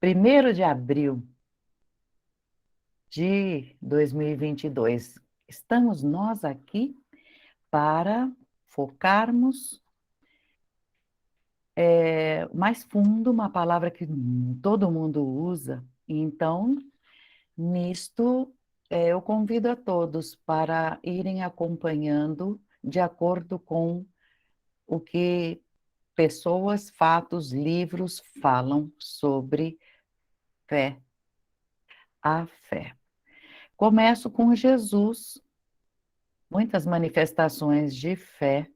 1º de abril de 2022. Estamos nós aqui para focarmos mais fundo, uma palavra que todo mundo usa. Então, nisto, eu convido a todos para irem acompanhando de acordo com o que pessoas, fatos, livros falam sobre fé, a fé. Começo com Jesus. Muitas manifestações de fé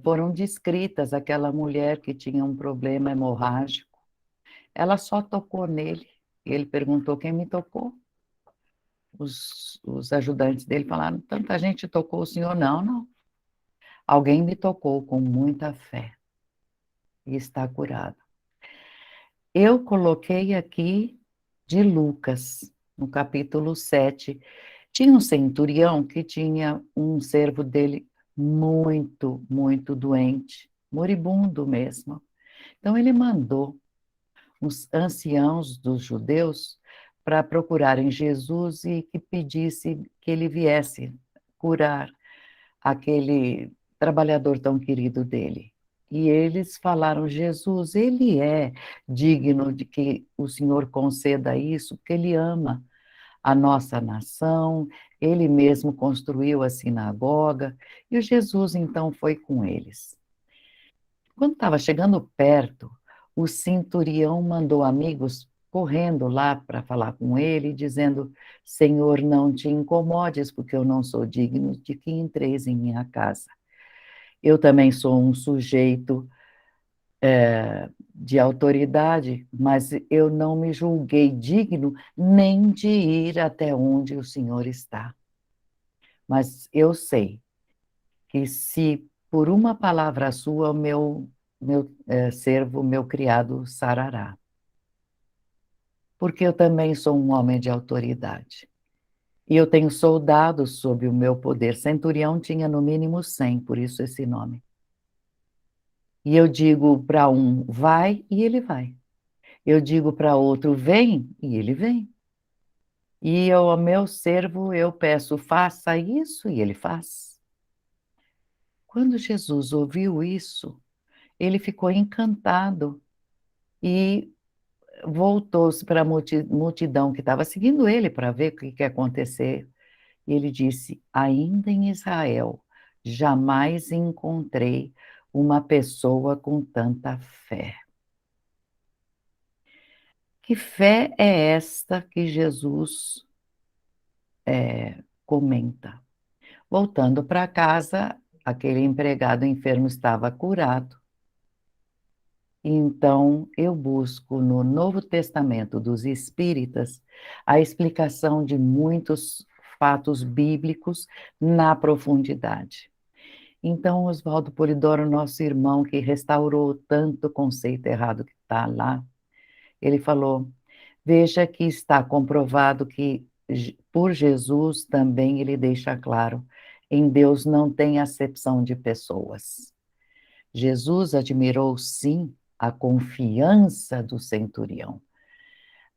foram descritas. Aquela mulher que tinha um problema hemorrágico, ela só tocou nele. Ele perguntou: quem me tocou? Os ajudantes dele falaram: tanta gente tocou o senhor. Não, não. Alguém me tocou com muita fé e está curado. Eu coloquei aqui de Lucas, no capítulo 7. Tinha um centurião que tinha um servo dele muito, muito doente, moribundo mesmo. Então ele mandou os anciãos dos judeus para procurarem Jesus e que pedisse que ele viesse curar aquele trabalhador tão querido dele. E eles falaram: Jesus, ele é digno de que o Senhor conceda isso, porque ele ama a nossa nação, ele mesmo construiu a sinagoga, e o Jesus então foi com eles. Quando estava chegando perto, o centurião mandou amigos correndo lá para falar com ele, dizendo: Senhor, não te incomodes, porque eu não sou digno de que entreis em minha casa. Eu também sou um sujeito de autoridade, mas eu não me julguei digno nem de ir até onde o Senhor está. Mas eu sei que se por uma palavra sua o meu servo, meu criado sarará. Porque eu também sou um homem de autoridade. E eu tenho soldados sob o meu poder. Centurião tinha no mínimo 100, por isso esse nome. E eu digo para um: vai, e ele vai. Eu digo para outro: vem, e ele vem. E eu, ao meu servo, eu peço: faça isso, e ele faz. Quando Jesus ouviu isso, ele ficou encantado e voltou-se para a multidão que estava seguindo ele para ver o que ia acontecer. E ele disse: ainda em Israel, jamais encontrei uma pessoa com tanta fé. Que fé é esta que Jesus comenta? Voltando para casa, aquele empregado enfermo estava curado. Então, eu busco no Novo Testamento dos Espíritas a explicação de muitos fatos bíblicos na profundidade. Então, Oswaldo Polidoro, nosso irmão, que restaurou tanto conceito errado que está lá, ele falou: veja que está comprovado que por Jesus também ele deixa claro, em Deus não tem acepção de pessoas. Jesus admirou, sim, a confiança do centurião,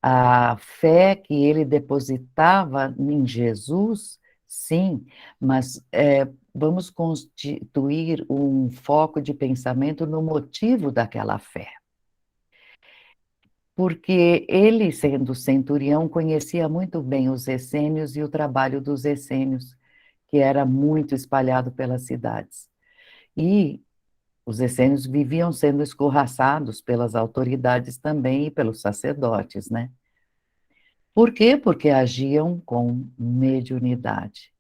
a fé que ele depositava em Jesus, sim, mas vamos constituir um foco de pensamento no motivo daquela fé. Porque ele, sendo centurião, conhecia muito bem os essênios e o trabalho dos essênios, que era muito espalhado pelas cidades. E os essênios viviam sendo escorraçados pelas autoridades também e pelos sacerdotes, né? Por quê? Porque agiam com mediunidade.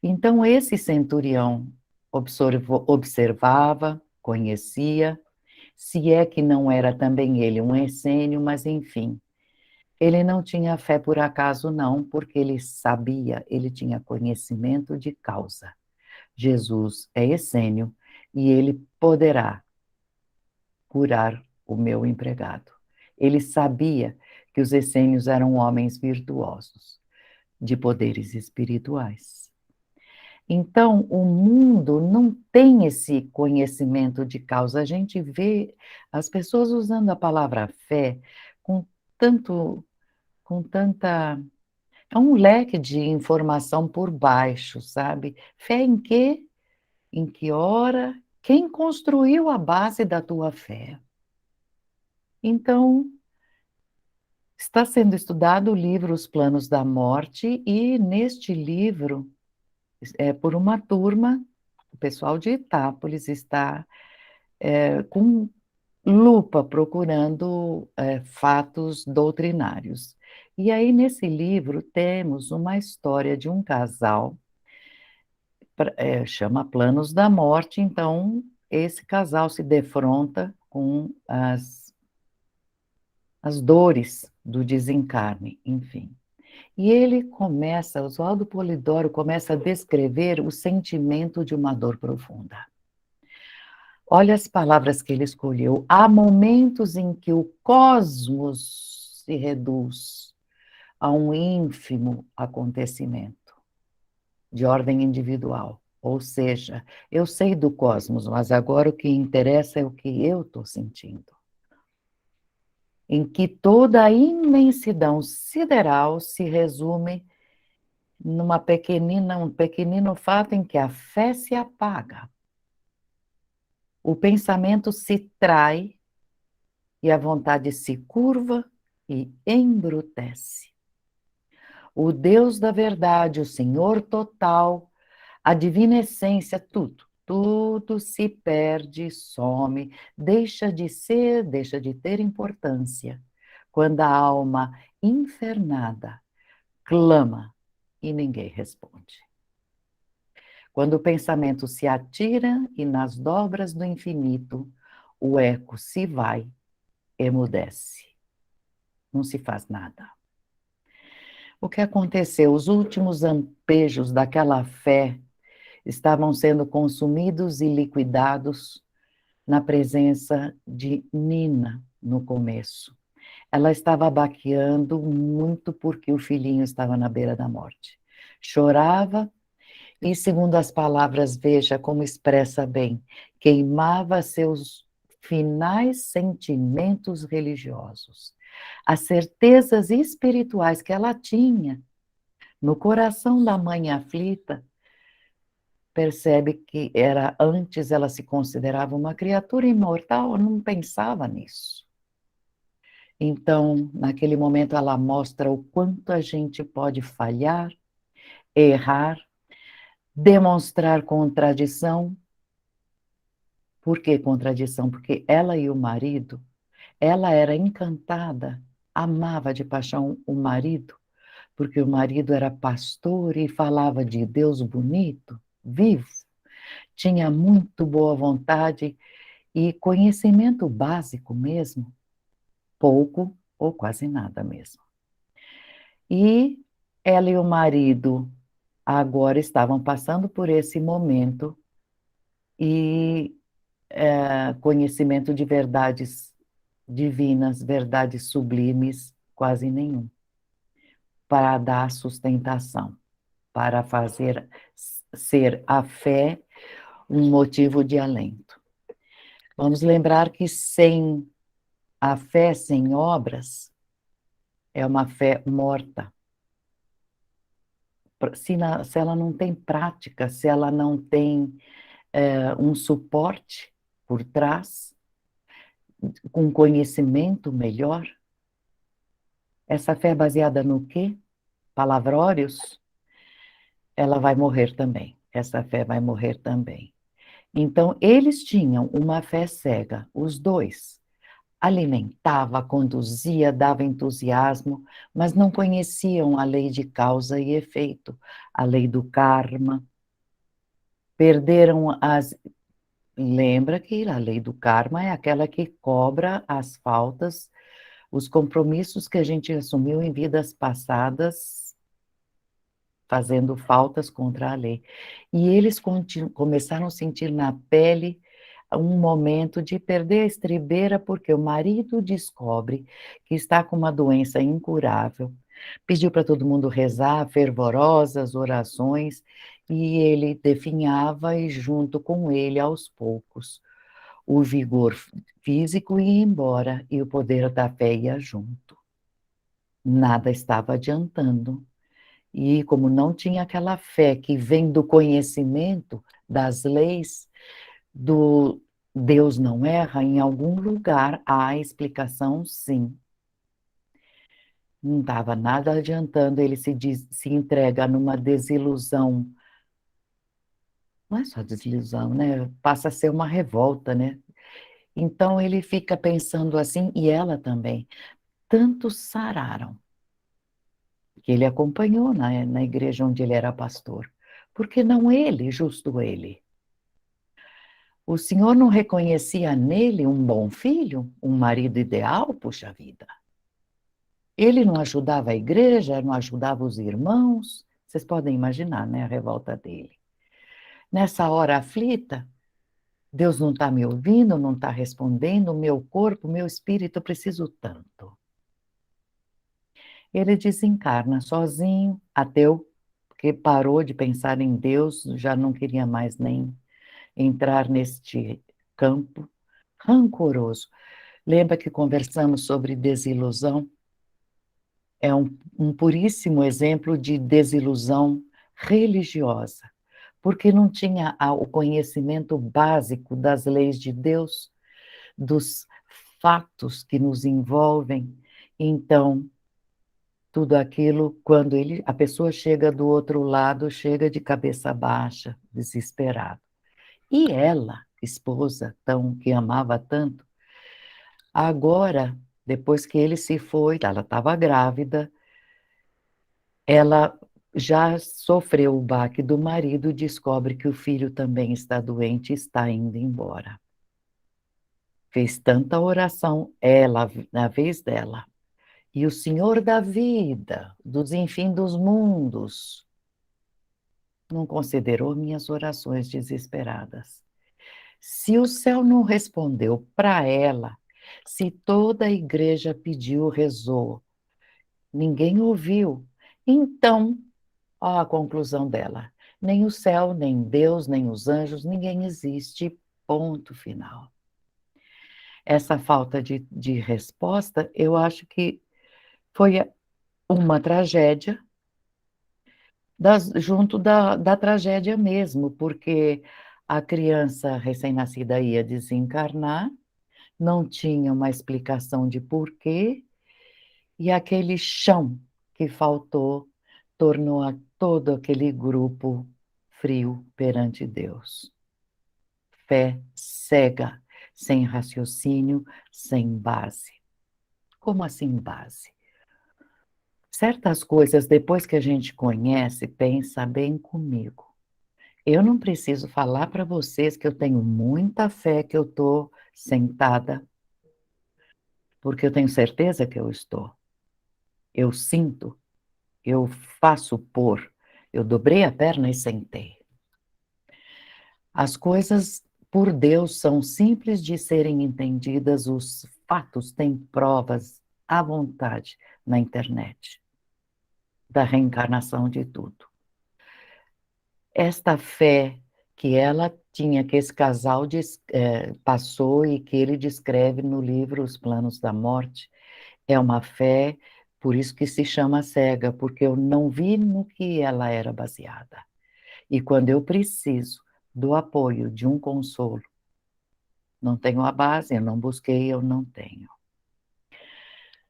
Então, esse centurião observava, conhecia, se é que não era também ele um essênio, mas enfim, ele não tinha fé por acaso, não, porque ele sabia, ele tinha conhecimento de causa. Jesus é essênio e ele poderá curar o meu empregado. Ele sabia que os essênios eram homens virtuosos, de poderes espirituais. Então, o mundo não tem esse conhecimento de causa. A gente vê as pessoas usando a palavra fé com tanto, com tanta. É um leque de informação por baixo, sabe? Fé em quê? Em que hora? Quem construiu a base da tua fé? Então, está sendo estudado o livro Os Planos da Morte, e neste livro, por uma turma, o pessoal de Itápolis está com lupa procurando fatos doutrinários. E aí, nesse livro, temos uma história de um casal, chama Planos da Morte, então esse casal se defronta com as dores do desencarne, enfim. E ele começa, Oswaldo Polidoro começa a descrever o sentimento de uma dor profunda. Olha as palavras que ele escolheu. Há momentos em que o cosmos se reduz a um ínfimo acontecimento de ordem individual. Ou seja, eu sei do cosmos, mas agora o que interessa é o que eu estou sentindo. Em que toda a imensidão sideral se resume um pequenino fato em que a fé se apaga, o pensamento se trai e a vontade se curva e embrutece. O Deus da verdade, o Senhor total, a divina essência, tudo se perde, some, deixa de ser, deixa de ter importância, quando a alma infernada clama e ninguém responde. Quando o pensamento se atira e nas dobras do infinito, o eco se vai, emudece. Não se faz nada. O que aconteceu? Os últimos lampejos daquela fé estavam sendo consumidos e liquidados na presença de Nina no começo. Ela estava baqueando muito porque o filhinho estava na beira da morte. Chorava e, segundo as palavras, veja como expressa bem, queimava seus finais sentimentos religiosos. As certezas espirituais que ela tinha no coração da mãe aflita, percebe que era antes ela se considerava uma criatura imortal, não pensava nisso. Então, naquele momento, ela mostra o quanto a gente pode falhar, errar, demonstrar contradição. Por que contradição? Porque ela e o marido, ela era encantada, amava de paixão o marido, porque o marido era pastor e falava de Deus bonito, vivo, tinha muito boa vontade e conhecimento básico mesmo, pouco ou quase nada mesmo. E ela e o marido agora estavam passando por esse momento e conhecimento de verdades divinas, verdades sublimes, quase nenhum, para dar sustentação, para fazer ser a fé um motivo de alento. Vamos lembrar que sem a fé sem obras é uma fé morta. Se ela não tem prática, se ela não tem um suporte por trás, com conhecimento melhor, essa fé baseada no quê? Palavrórios, ela vai morrer também. Essa fé vai morrer também. Então, eles tinham uma fé cega, os dois. Alimentava, conduzia, dava entusiasmo, mas não conheciam a lei de causa e efeito, a lei do karma. Perderam as. Lembra que a lei do karma é aquela que cobra as faltas, os compromissos que a gente assumiu em vidas passadas, fazendo faltas contra a lei. E eles começaram a sentir na pele um momento de perder a estribeira, porque o marido descobre que está com uma doença incurável, pediu para todo mundo rezar, fervorosas orações, e ele definhava e junto com ele, aos poucos, o vigor físico ia embora e o poder da fé ia junto. Nada estava adiantando. E como não tinha aquela fé que vem do conhecimento das leis, do Deus não erra, em algum lugar há explicação, sim. Não estava nada adiantando, ele se entrega numa desilusão. Não é só desilusão, né? Passa a ser uma revolta, né? Então ele fica pensando assim, e ela também. Tantos sararam, que ele acompanhou na igreja onde ele era pastor. Por que não ele, justo ele? O senhor não reconhecia nele um bom filho, um marido ideal? Puxa vida. Ele não ajudava a igreja, não ajudava os irmãos. Vocês podem imaginar, né, a revolta dele. Nessa hora aflita, Deus não está me ouvindo, não está respondendo, o meu corpo, o meu espírito, eu preciso tanto. Ele desencarna sozinho, ateu, porque parou de pensar em Deus, já não queria mais nem entrar neste campo rancoroso. Lembra que conversamos sobre desilusão? É um puríssimo exemplo de desilusão religiosa, porque não tinha o conhecimento básico das leis de Deus, dos fatos que nos envolvem. Então, tudo aquilo, quando a pessoa chega do outro lado, chega de cabeça baixa, desesperada. E ela, esposa, que amava tanto, agora, depois que ele se foi, ela estava grávida, ela já sofreu o baque do marido, descobre que o filho também está doente e está indo embora. Fez tanta oração, ela, na vez dela. E o Senhor da vida, dos enfim dos mundos, não considerou minhas orações desesperadas. Se o céu não respondeu para ela, se toda a igreja pediu, rezou, ninguém ouviu, então, ó a conclusão dela: nem o céu, nem Deus, nem os anjos, ninguém existe, ponto final. Essa falta de resposta, eu acho que foi uma tragédia, junto da tragédia mesmo, porque a criança recém-nascida ia desencarnar, não tinha uma explicação de porquê, e aquele chão que faltou tornou a todo aquele grupo frio perante Deus. Fé cega, sem raciocínio, sem base. Como assim base? Certas coisas, depois que a gente conhece, pensa bem comigo. Eu não preciso falar para vocês que eu tenho muita fé que eu estou sentada, porque eu tenho certeza que eu estou. Eu sinto, eu faço por. Eu dobrei a perna e sentei. As coisas, por Deus, são simples de serem entendidas, os fatos têm provas à vontade na internet da reencarnação de tudo. Esta fé que ela tinha, que esse casal passou e que ele descreve no livro Os Planos da Morte, é uma fé, por isso que se chama cega, porque eu não vi no que ela era baseada. E quando eu preciso do apoio, de um consolo, não tenho a base, eu não busquei, eu não tenho.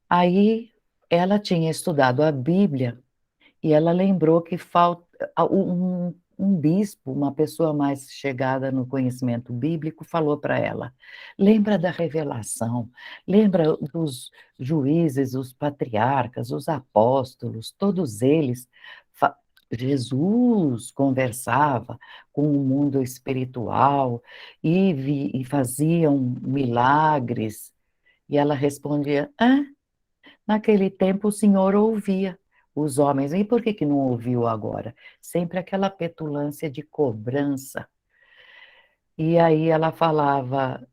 Aí ela tinha estudado a Bíblia e ela lembrou que falta um bispo, uma pessoa mais chegada no conhecimento bíblico, falou para ela: lembra da revelação, lembra dos juízes, os patriarcas, os apóstolos, todos eles. Jesus conversava com o mundo espiritual e faziam milagres. E ela respondia: naquele tempo o senhor ouvia os homens, e por que não ouviu agora? Sempre aquela petulância de cobrança. E aí ela falava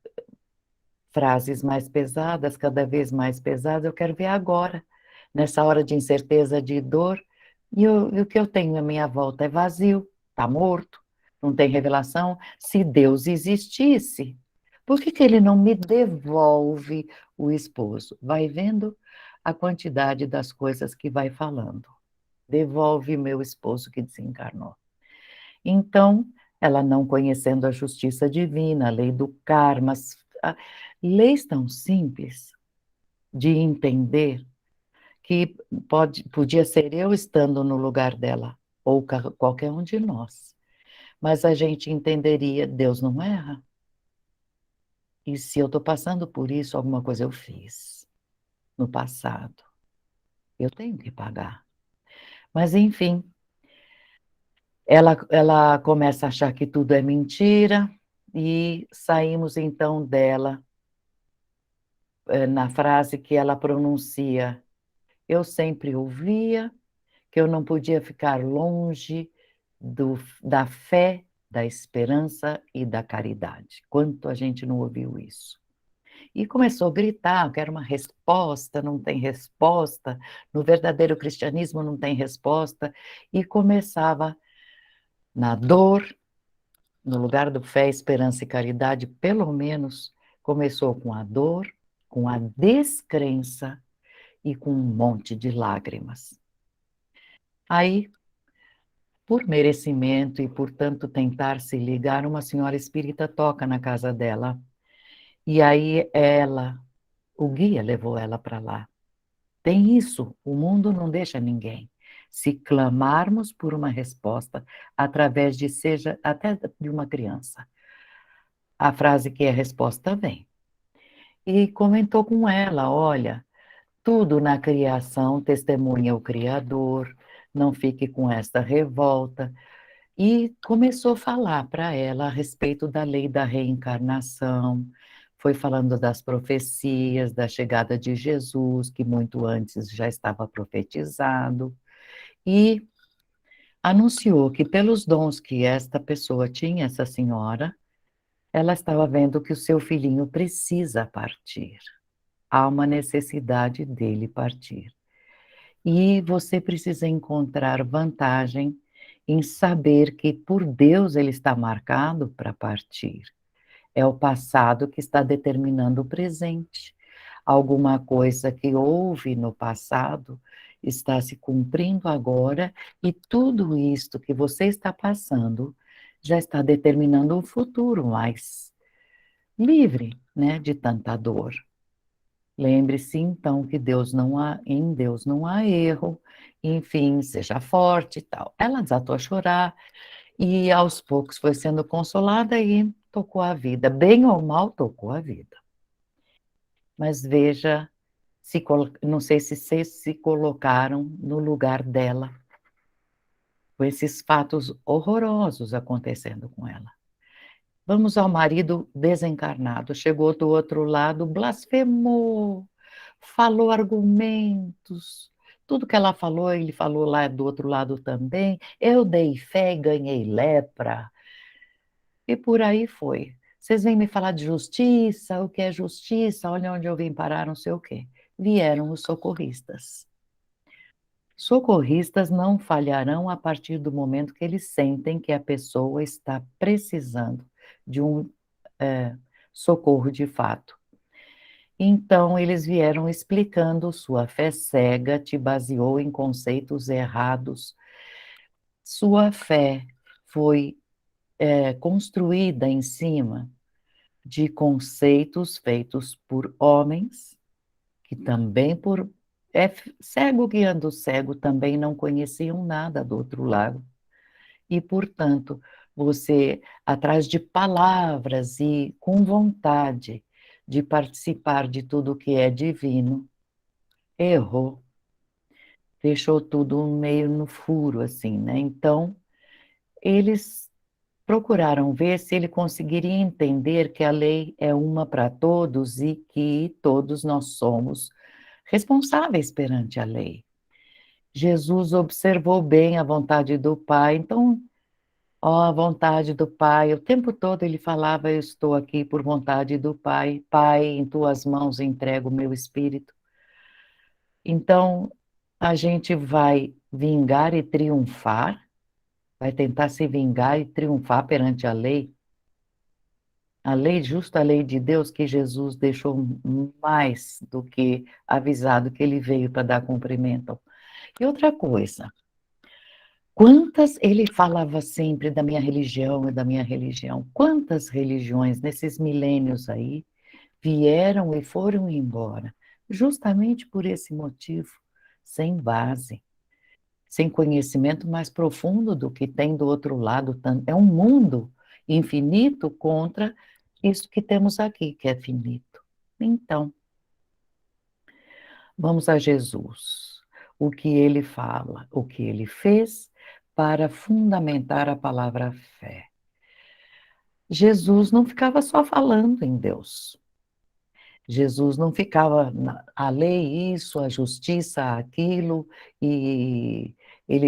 frases mais pesadas, cada vez mais pesadas: eu quero ver agora, nessa hora de incerteza, de dor, e o que eu tenho à minha volta é vazio. está morto, não tem revelação. Se Deus existisse, por que ele não me devolve o esposo? Vai vendo a quantidade das coisas que vai falando. Devolve meu esposo que desencarnou. Então, ela não conhecendo a justiça divina, a lei do karma, leis tão simples de entender que podia ser eu estando no lugar dela, ou qualquer um de nós. Mas a gente entenderia, Deus não erra. E se eu estou passando por isso, alguma coisa eu fiz no passado. Eu tenho que pagar. Mas, enfim, ela começa a achar que tudo é mentira e saímos então dela na frase que ela pronuncia. Eu sempre ouvia que eu não podia ficar longe da fé, da esperança e da caridade. Quanto a gente não ouviu isso? E começou a gritar, eu quero uma resposta, não tem resposta, no verdadeiro cristianismo não tem resposta, e começava na dor, no lugar do fé, esperança e caridade, pelo menos começou com a dor, com a descrença e com um monte de lágrimas. Aí, por merecimento e por tanto tentar se ligar, uma senhora espírita toca na casa dela. E aí o guia levou ela para lá. Tem isso, o mundo não deixa ninguém. Se clamarmos por uma resposta através de seja até de uma criança, a frase que é resposta vem. E comentou com ela, olha, tudo na criação testemunha o Criador, não fique com esta revolta. E começou a falar para ela a respeito da lei da reencarnação, foi falando das profecias, da chegada de Jesus, que muito antes já estava profetizado, e anunciou que pelos dons que esta pessoa tinha, essa senhora, ela estava vendo que o seu filhinho precisa partir. Há uma necessidade dele partir. E você precisa encontrar vantagem em saber que por Deus ele está marcado para partir. É o passado que está determinando o presente. Alguma coisa que houve no passado está se cumprindo agora e tudo isto que você está passando já está determinando um futuro mais livre, né, de tanta dor. Lembre-se então que em Deus não há erro, enfim, seja forte e tal. Ela desatou a chorar e aos poucos foi sendo consolada e tocou a vida, bem ou mal tocou a vida. Mas veja, não sei se vocês se colocaram no lugar dela, com esses fatos horrorosos acontecendo com ela. Vamos ao marido desencarnado, chegou do outro lado, blasfemou, falou argumentos, tudo que ela falou, ele falou lá do outro lado também. Eu dei fé e ganhei lepra. E por aí foi. Vocês vêm me falar de justiça, o que é justiça? Olha onde eu vim parar, não sei o quê. Vieram os socorristas. Socorristas não falharão a partir do momento que eles sentem que a pessoa está precisando de um socorro de fato. Então, eles vieram explicando: sua fé cega te baseou em conceitos errados, sua fé foi construída em cima de conceitos feitos por homens, que também por cego guiando cego também não conheciam nada do outro lado. E, portanto, você, atrás de palavras e com vontade de participar de tudo que é divino, errou, deixou tudo meio no furo, assim, né? Então, eles procuraram ver se ele conseguiria entender que a lei é uma para todos e que todos nós somos responsáveis perante a lei. Jesus observou bem a vontade do Pai, então, ó, a vontade do Pai, o tempo todo ele falava: eu estou aqui por vontade do Pai, Pai, em tuas mãos entrego o meu espírito. Então, a gente vai vingar e triunfar vai tentar se vingar e triunfar perante a lei justa, a lei de Deus, que Jesus deixou mais do que avisado que ele veio para dar cumprimento. E outra coisa, quantas, ele falava sempre da minha religião e da minha religião, quantas religiões nesses milênios aí vieram e foram embora, justamente por esse motivo, sem base, sem conhecimento mais profundo do que tem do outro lado. É um mundo infinito contra isso que temos aqui, que é finito. Então, vamos a Jesus. O que ele fala, o que ele fez para fundamentar a palavra fé. Jesus não ficava só falando em Deus. Jesus não ficava a lei isso, a justiça aquilo, e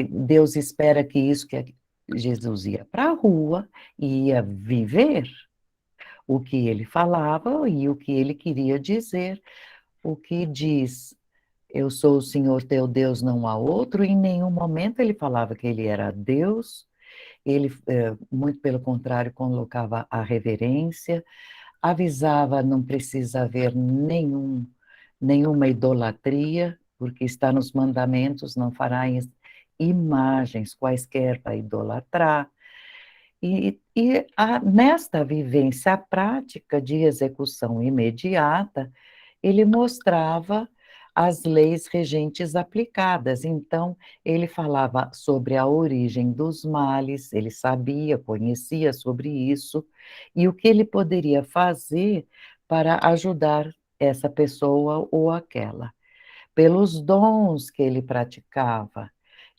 Deus espera que isso, que Jesus ia para a rua e ia viver o que ele falava e o que ele queria dizer, o que diz, eu sou o Senhor teu Deus, não há outro. Em nenhum momento ele falava que ele era Deus, ele, muito pelo contrário, colocava a reverência, avisava, não precisa haver nenhuma idolatria, porque está nos mandamentos, não farás imagens quaisquer para idolatrar. Nesta vivência prática de execução imediata, ele mostrava as leis regentes aplicadas. Então, ele falava sobre a origem dos males, ele sabia, conhecia sobre isso, e o que ele poderia fazer para ajudar essa pessoa ou aquela. Pelos dons que ele praticava,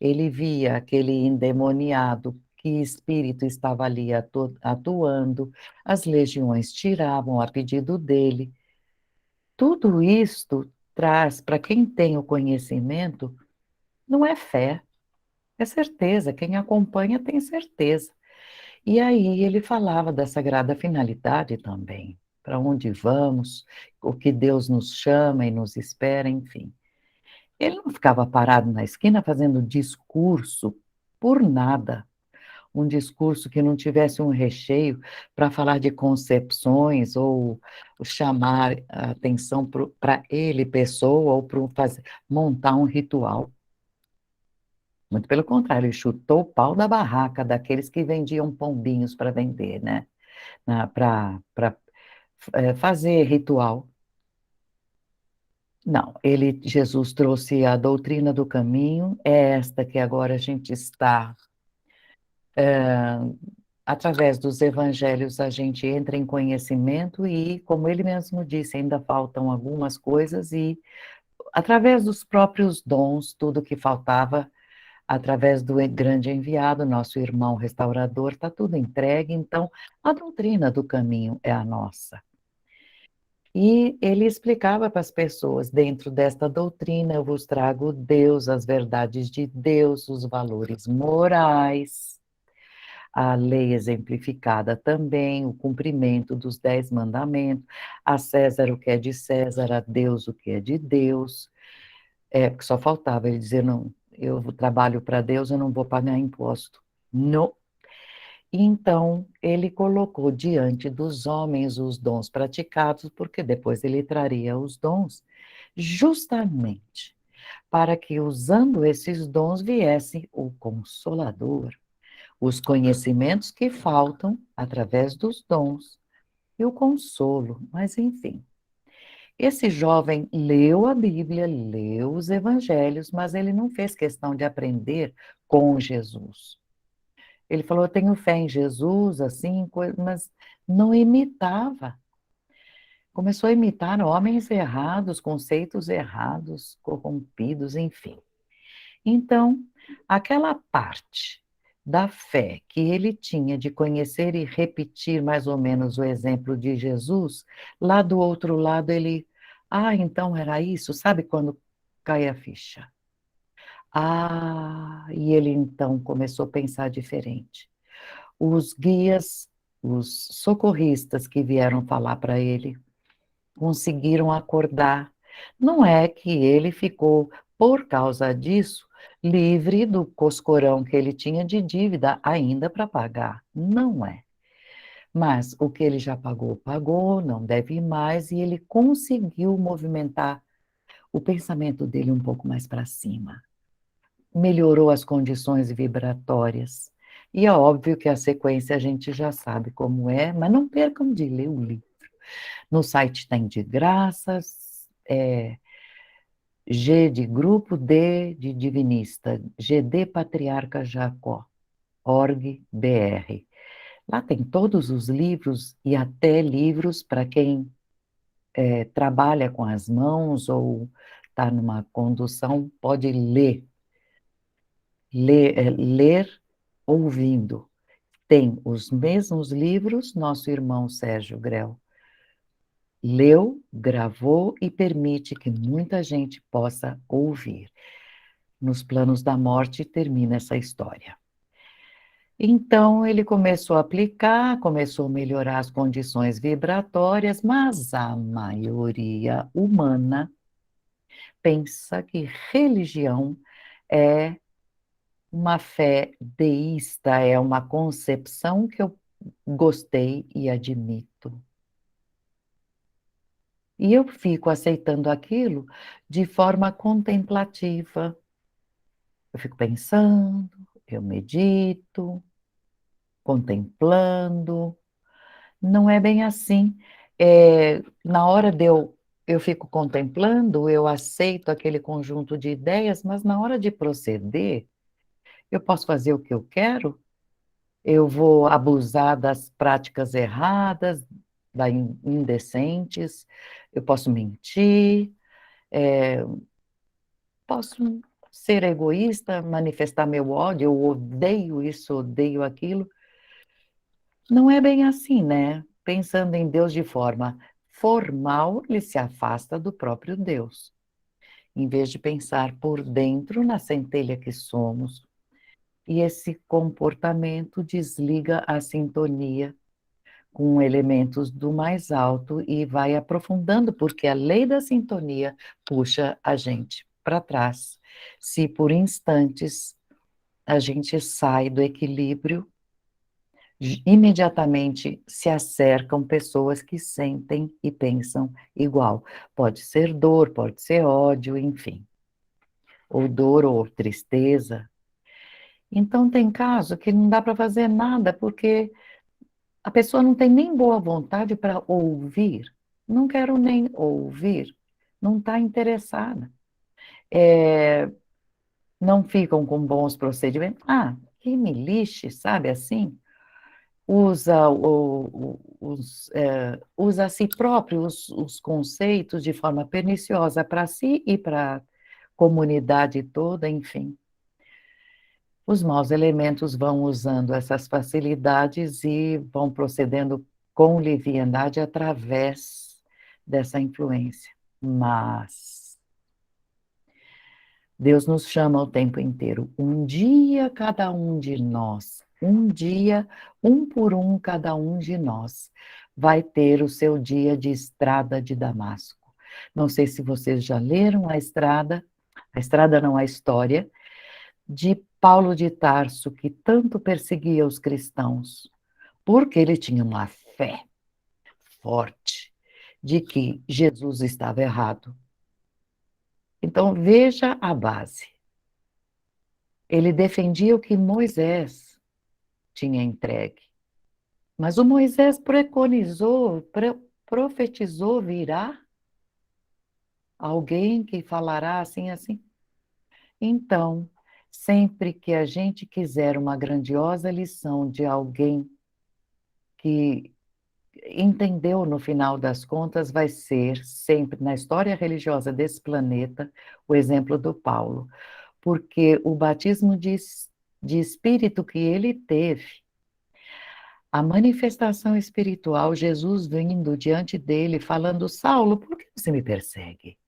ele via aquele endemoniado, que espírito estava ali atuando, as legiões tiravam a pedido dele. Tudo isto traz, para quem tem o conhecimento, não é fé, é certeza. Quem acompanha tem certeza. E aí ele falava da sagrada finalidade também, para onde vamos, o que Deus nos chama e nos espera, enfim. Ele não ficava parado na esquina fazendo discurso por nada, um discurso que não tivesse um recheio para falar de concepções ou chamar a atenção para ele, pessoa, ou para montar um ritual. Muito pelo contrário, ele chutou o pau da barraca daqueles que vendiam pombinhos para vender, né? Para fazer ritual. Não, Jesus trouxe a doutrina do caminho, é esta que agora a gente está, através dos evangelhos, a gente entra em conhecimento e, como ele mesmo disse, ainda faltam algumas coisas e, através dos próprios dons, tudo que faltava, através do grande enviado, nosso irmão restaurador, está tudo entregue, então a doutrina do caminho é a nossa. E ele explicava para as pessoas, dentro desta doutrina, eu vos trago Deus, as verdades de Deus, os valores morais, a lei exemplificada também, o cumprimento dos 10 mandamentos, a César o que é de César, a Deus o que é de Deus. Porque só faltava ele dizer, não, eu trabalho para Deus, eu não vou pagar imposto. Não. Então, ele colocou diante dos homens os dons praticados, porque depois ele traria os dons, justamente para que, usando esses dons, viesse o Consolador, os conhecimentos que faltam através dos dons e o consolo. Mas, enfim, esse jovem leu a Bíblia, leu os evangelhos, mas ele não fez questão de aprender com Jesus. Ele falou, eu tenho fé em Jesus, assim, mas não imitava. Começou a imitar homens errados, conceitos errados, corrompidos, enfim. Então, aquela parte da fé que ele tinha de conhecer e repetir mais ou menos o exemplo de Jesus, lá do outro lado ele, então era isso, sabe quando cai a ficha? E ele então começou a pensar diferente. Os guias, os socorristas que vieram falar para ele, conseguiram acordar. Não é que ele ficou, por causa disso, livre do coscorão que ele tinha de dívida ainda para pagar. Não é. Mas o que ele já pagou, pagou, não deve mais, e ele conseguiu movimentar o pensamento dele um pouco mais para cima. Melhorou as condições vibratórias. E é óbvio que a sequência a gente já sabe como é, mas não percam de ler o livro. No site tem de graças, G de grupo, D de divinista, GD Patriarca Jacó, org br. Lá tem todos os livros e até livros para quem trabalha com as mãos ou está numa condução, pode ler ouvindo. Tem os mesmos livros, nosso irmão Sérgio Grell leu, gravou e permite que muita gente possa ouvir. Nos planos da morte termina essa história. Então ele começou a aplicar, começou a melhorar as condições vibratórias, mas a maioria humana pensa que religião é uma fé deísta, é uma concepção que eu gostei e admito. E eu fico aceitando aquilo de forma contemplativa. Eu fico pensando, eu medito, contemplando. Não é bem assim. Na hora eu fico contemplando, eu aceito aquele conjunto de ideias, mas na hora de proceder, eu posso fazer o que eu quero? Eu vou abusar das práticas erradas, indecentes, eu posso mentir, posso ser egoísta, manifestar meu ódio, eu odeio isso, odeio aquilo. Não é bem assim, né? Pensando em Deus de forma formal, ele se afasta do próprio Deus. Em vez de pensar por dentro na centelha que somos, e esse comportamento desliga a sintonia com elementos do mais alto e vai aprofundando, porque a lei da sintonia puxa a gente para trás. Se por instantes a gente sai do equilíbrio, imediatamente se acercam pessoas que sentem e pensam igual. Pode ser dor, pode ser ódio, enfim. Ou dor ou tristeza. Então tem caso que não dá para fazer nada, porque a pessoa não tem nem boa vontade para ouvir. Não quero nem ouvir. Não está interessada. Não ficam com bons procedimentos. Ah, que me lixe, sabe assim? Usa a si próprio os conceitos de forma perniciosa para si e para a comunidade toda, enfim. Os maus elementos vão usando essas facilidades e vão procedendo com leviandade através dessa influência. Mas Deus nos chama o tempo inteiro. Um dia cada um de nós, um dia, um por um cada um de nós, vai ter o seu dia de estrada de Damasco. Não sei se vocês já leram a estrada não, a história, de Paulo de Tarso, que tanto perseguia os cristãos, porque ele tinha uma fé forte de que Jesus estava errado. Então, veja a base. Ele defendia o que Moisés tinha entregue. Mas o Moisés preconizou, profetizou, virá alguém que falará assim, assim. Então, sempre que a gente quiser uma grandiosa lição de alguém que entendeu no final das contas, vai ser sempre na história religiosa desse planeta o exemplo do Paulo, porque o batismo de espírito que ele teve, a manifestação espiritual, Jesus vindo diante dele, falando: Saulo, por que você me persegue?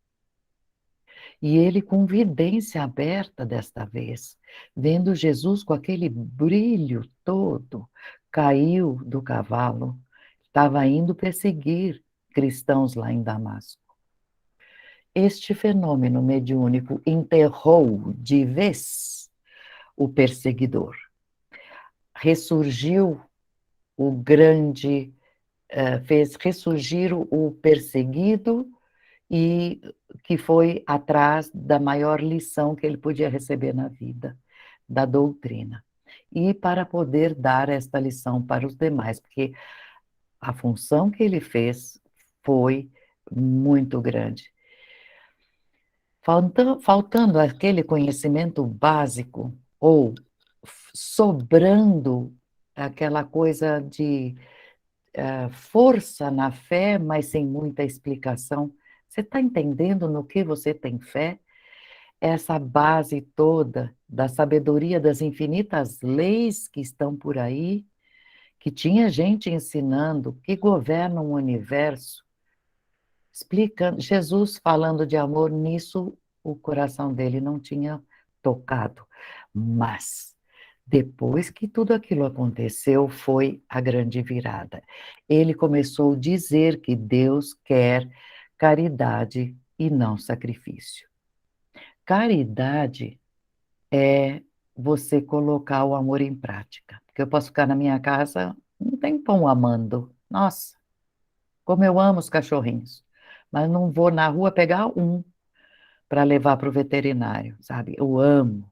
E ele, com vidência aberta desta vez, vendo Jesus com aquele brilho todo, caiu do cavalo, estava indo perseguir cristãos lá em Damasco. Este fenômeno mediúnico enterrou de vez o perseguidor. Ressurgiu o grande, fez ressurgir o perseguido e que foi atrás da maior lição que ele podia receber na vida, da doutrina. E para poder dar esta lição para os demais, porque a função que ele fez foi muito grande. Faltando aquele conhecimento básico, ou sobrando aquela coisa de força na fé, mas sem muita explicação. Você está entendendo no que você tem fé? Essa base toda da sabedoria das infinitas leis que estão por aí, que tinha gente ensinando, que governam o universo, explicando, Jesus falando de amor, nisso o coração dele não tinha tocado. Mas depois que tudo aquilo aconteceu, foi a grande virada. Ele começou a dizer que Deus quer caridade e não sacrifício. Caridade é você colocar o amor em prática. Porque eu posso ficar na minha casa um tempão amando. Nossa, como eu amo os cachorrinhos. Mas não vou na rua pegar um para levar para o veterinário, sabe? Eu amo.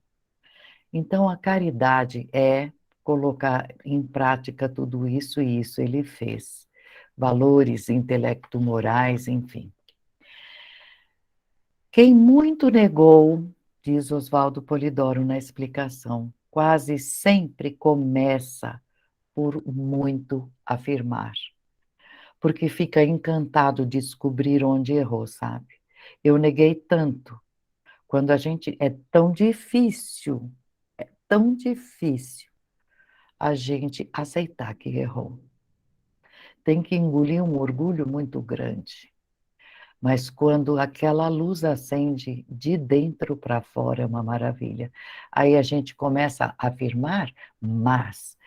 Então, a caridade é colocar em prática tudo isso e isso ele fez. Valores intelecto-morais, enfim. Quem muito negou, diz Oswaldo Polidoro na explicação, quase sempre começa por muito afirmar, porque fica encantado de descobrir onde errou, sabe? Eu neguei tanto, quando a gente é tão difícil a gente aceitar que errou. Tem que engolir um orgulho muito grande. Mas quando aquela luz acende de dentro para fora, é uma maravilha. Aí a gente começa a afirmar, mas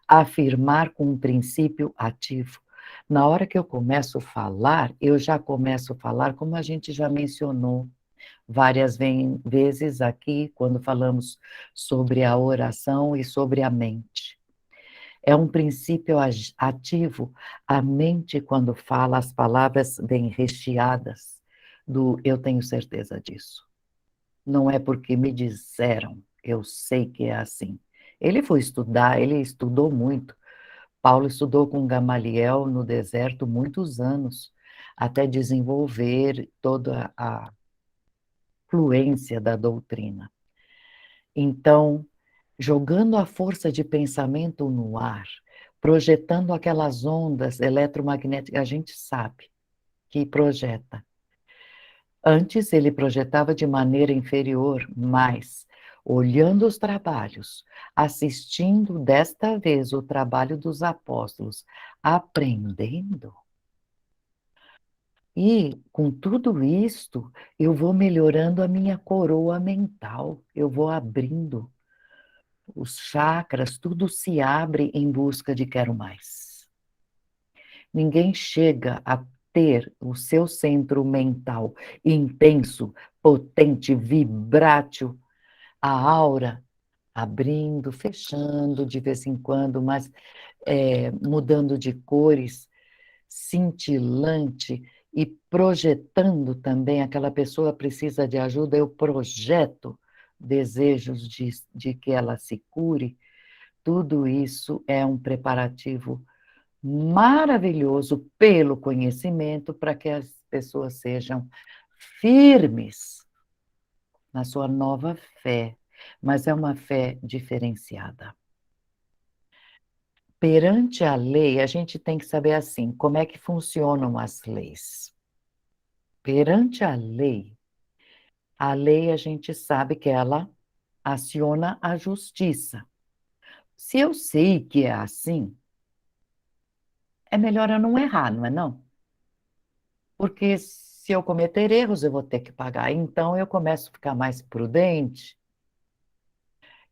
afirmar com um princípio ativo. Na hora que eu começo a falar, eu já começo a falar, como a gente já mencionou várias vezes aqui, quando falamos sobre a oração e sobre a mente. É um princípio ativo. A mente, quando fala, as palavras vêm recheadas do eu tenho certeza disso. Não é porque me disseram, eu sei que é assim. Ele foi estudar, ele estudou muito. Paulo estudou com Gamaliel no deserto muitos anos, até desenvolver toda a fluência da doutrina. Então, jogando a força de pensamento no ar, projetando aquelas ondas eletromagnéticas, a gente sabe que projeta. Antes ele projetava de maneira inferior, mas olhando os trabalhos, assistindo desta vez o trabalho dos apóstolos, aprendendo. E com tudo isto, eu vou melhorando a minha coroa mental, eu vou abrindo os chakras, tudo se abre em busca de quero mais. Ninguém chega a ter o seu centro mental intenso, potente, vibrátil, a aura abrindo, fechando de vez em quando, mas mudando de cores, cintilante e projetando também. Aquela pessoa precisa de ajuda, eu projeto desejos de que ela se cure. Tudo isso é um preparativo maravilhoso pelo conhecimento para que as pessoas sejam firmes na sua nova fé, mas é uma fé diferenciada. Perante a lei, a gente tem que saber assim, como é que funcionam as leis. Perante a lei a gente sabe que ela aciona a justiça. Se eu sei que é assim, é melhor eu não errar, não é não? Porque se eu cometer erros, eu vou ter que pagar. Então, eu começo a ficar mais prudente,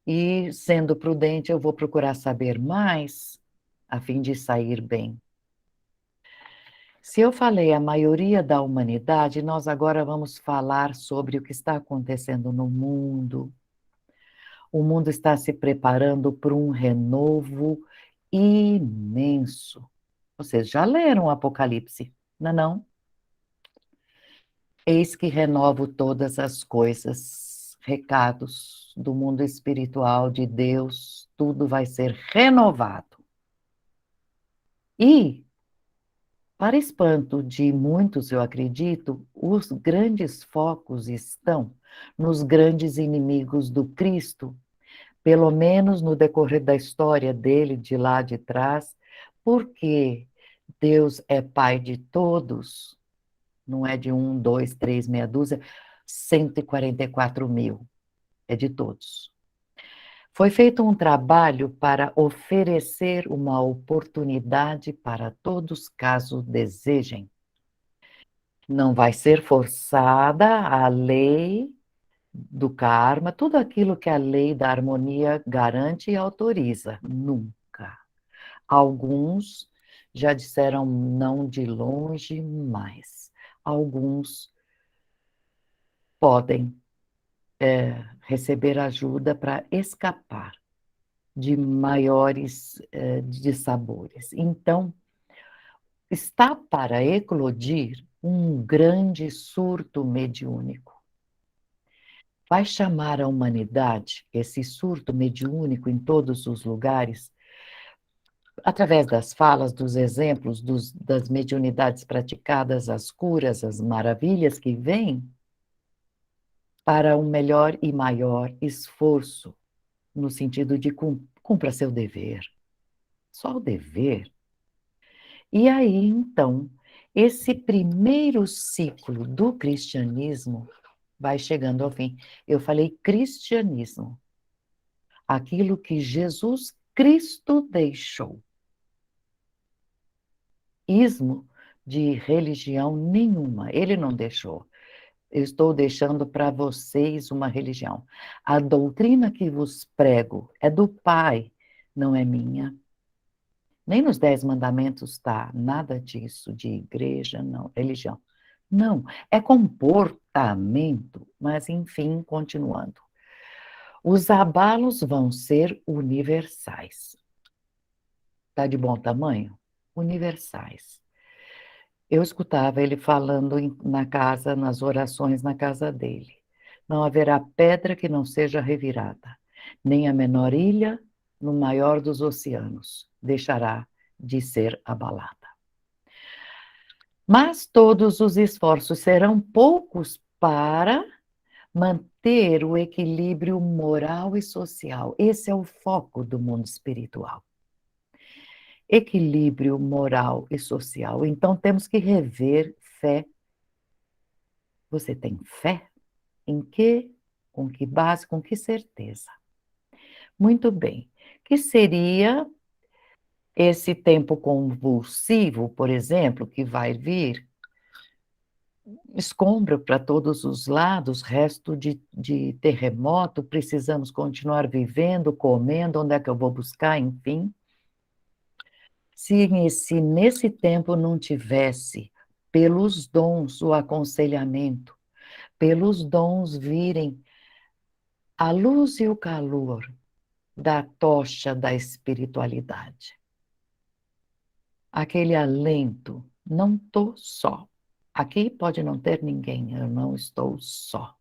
e, sendo prudente, eu vou procurar saber mais, a fim de sair bem. Se eu falei a maioria da humanidade, nós agora vamos falar sobre o que está acontecendo no mundo. O mundo está se preparando para um renovo imenso. Vocês já leram o Apocalipse, não é não? Eis que renovo todas as coisas, recados do mundo espiritual de Deus, tudo vai ser renovado. E, para espanto de muitos, eu acredito, os grandes focos estão nos grandes inimigos do Cristo, pelo menos no decorrer da história dele, de lá de trás, porque Deus é Pai de todos, não é de um, dois, três, meia dúzia, 144 mil, é de todos. Foi feito um trabalho para oferecer uma oportunidade para todos, caso desejem. Não vai ser forçada a lei do karma, tudo aquilo que a lei da harmonia garante e autoriza. Nunca. Alguns já disseram não de longe, mas alguns podem receber ajuda para escapar de maiores dissabores. Então, está para eclodir um grande surto mediúnico. Vai chamar a humanidade, esse surto mediúnico em todos os lugares, através das falas, dos exemplos, das mediunidades praticadas, as curas, as maravilhas que vêm, para um melhor e maior esforço, no sentido de cumpra seu dever. Só o dever. E aí, então, esse primeiro ciclo do cristianismo vai chegando ao fim. Eu falei cristianismo, aquilo que Jesus Cristo deixou. Ismo de religião nenhuma, ele não deixou. Eu estou deixando para vocês uma religião. A doutrina que vos prego é do Pai, não é minha. Nem nos 10 mandamentos está nada disso, de igreja, não, religião. Não, é comportamento, mas enfim, continuando. Os abalos vão ser universais. Está de bom tamanho? Universais. Eu escutava ele falando na casa, nas orações na casa dele. Não haverá pedra que não seja revirada, nem a menor ilha no maior dos oceanos deixará de ser abalada. Mas todos os esforços serão poucos para manter o equilíbrio moral e social. Esse é o foco do mundo espiritual. Equilíbrio moral e social. Então temos que rever fé. Você tem fé? Em que? Com que base? Com que certeza? Muito bem. Que seria esse tempo convulsivo, por exemplo, que vai vir? Escombro para todos os lados, resto de terremoto, precisamos continuar vivendo, comendo, onde é que eu vou buscar, enfim. Se nesse tempo não tivesse, pelos dons, o aconselhamento, pelos dons virem a luz e o calor da tocha da espiritualidade, aquele alento, não estou só. Aqui pode não ter ninguém, eu não estou só.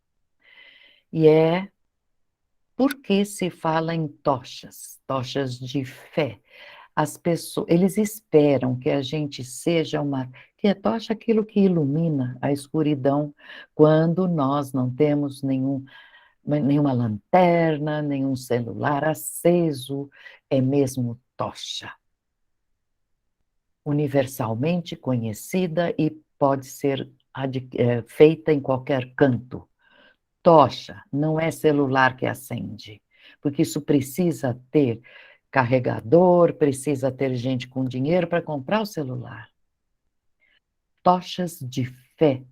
E é porque se fala em tochas, tochas de fé. As pessoas, eles esperam que a gente seja uma, que a tocha é aquilo que ilumina a escuridão, quando nós não temos nenhuma lanterna, nenhum celular aceso, é mesmo tocha. Universalmente conhecida e pode ser feita em qualquer canto. Tocha, não é celular que acende, porque isso precisa ter carregador, precisa ter gente com dinheiro para comprar o celular. Tochas de fé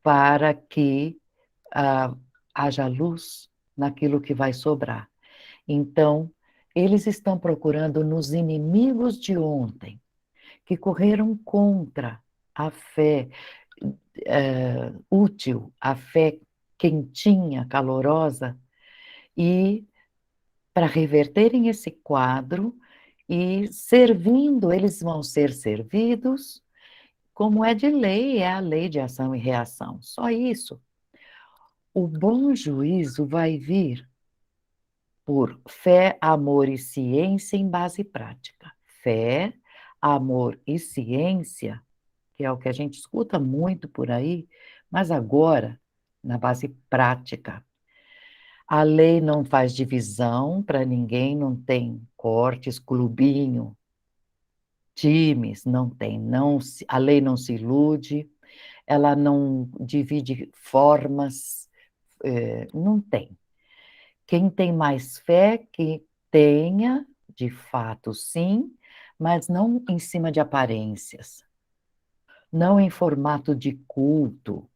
para que haja luz naquilo que vai sobrar. Então, eles estão procurando nos inimigos de ontem, que correram contra a fé útil, a fé quentinha, calorosa, e para reverterem esse quadro e servindo, eles vão ser servidos, como é de lei, é a lei de ação e reação. Só isso. O bom juízo vai vir por fé, amor e ciência em base prática. Fé, amor e ciência, que é o que a gente escuta muito por aí, mas agora na base prática. A lei não faz divisão para ninguém, não tem cortes, clubinho, times, não tem. Não, a lei não se ilude, ela não divide formas, não tem. Quem tem mais fé, que tenha, de fato, sim, mas não em cima de aparências, não em formato de culto,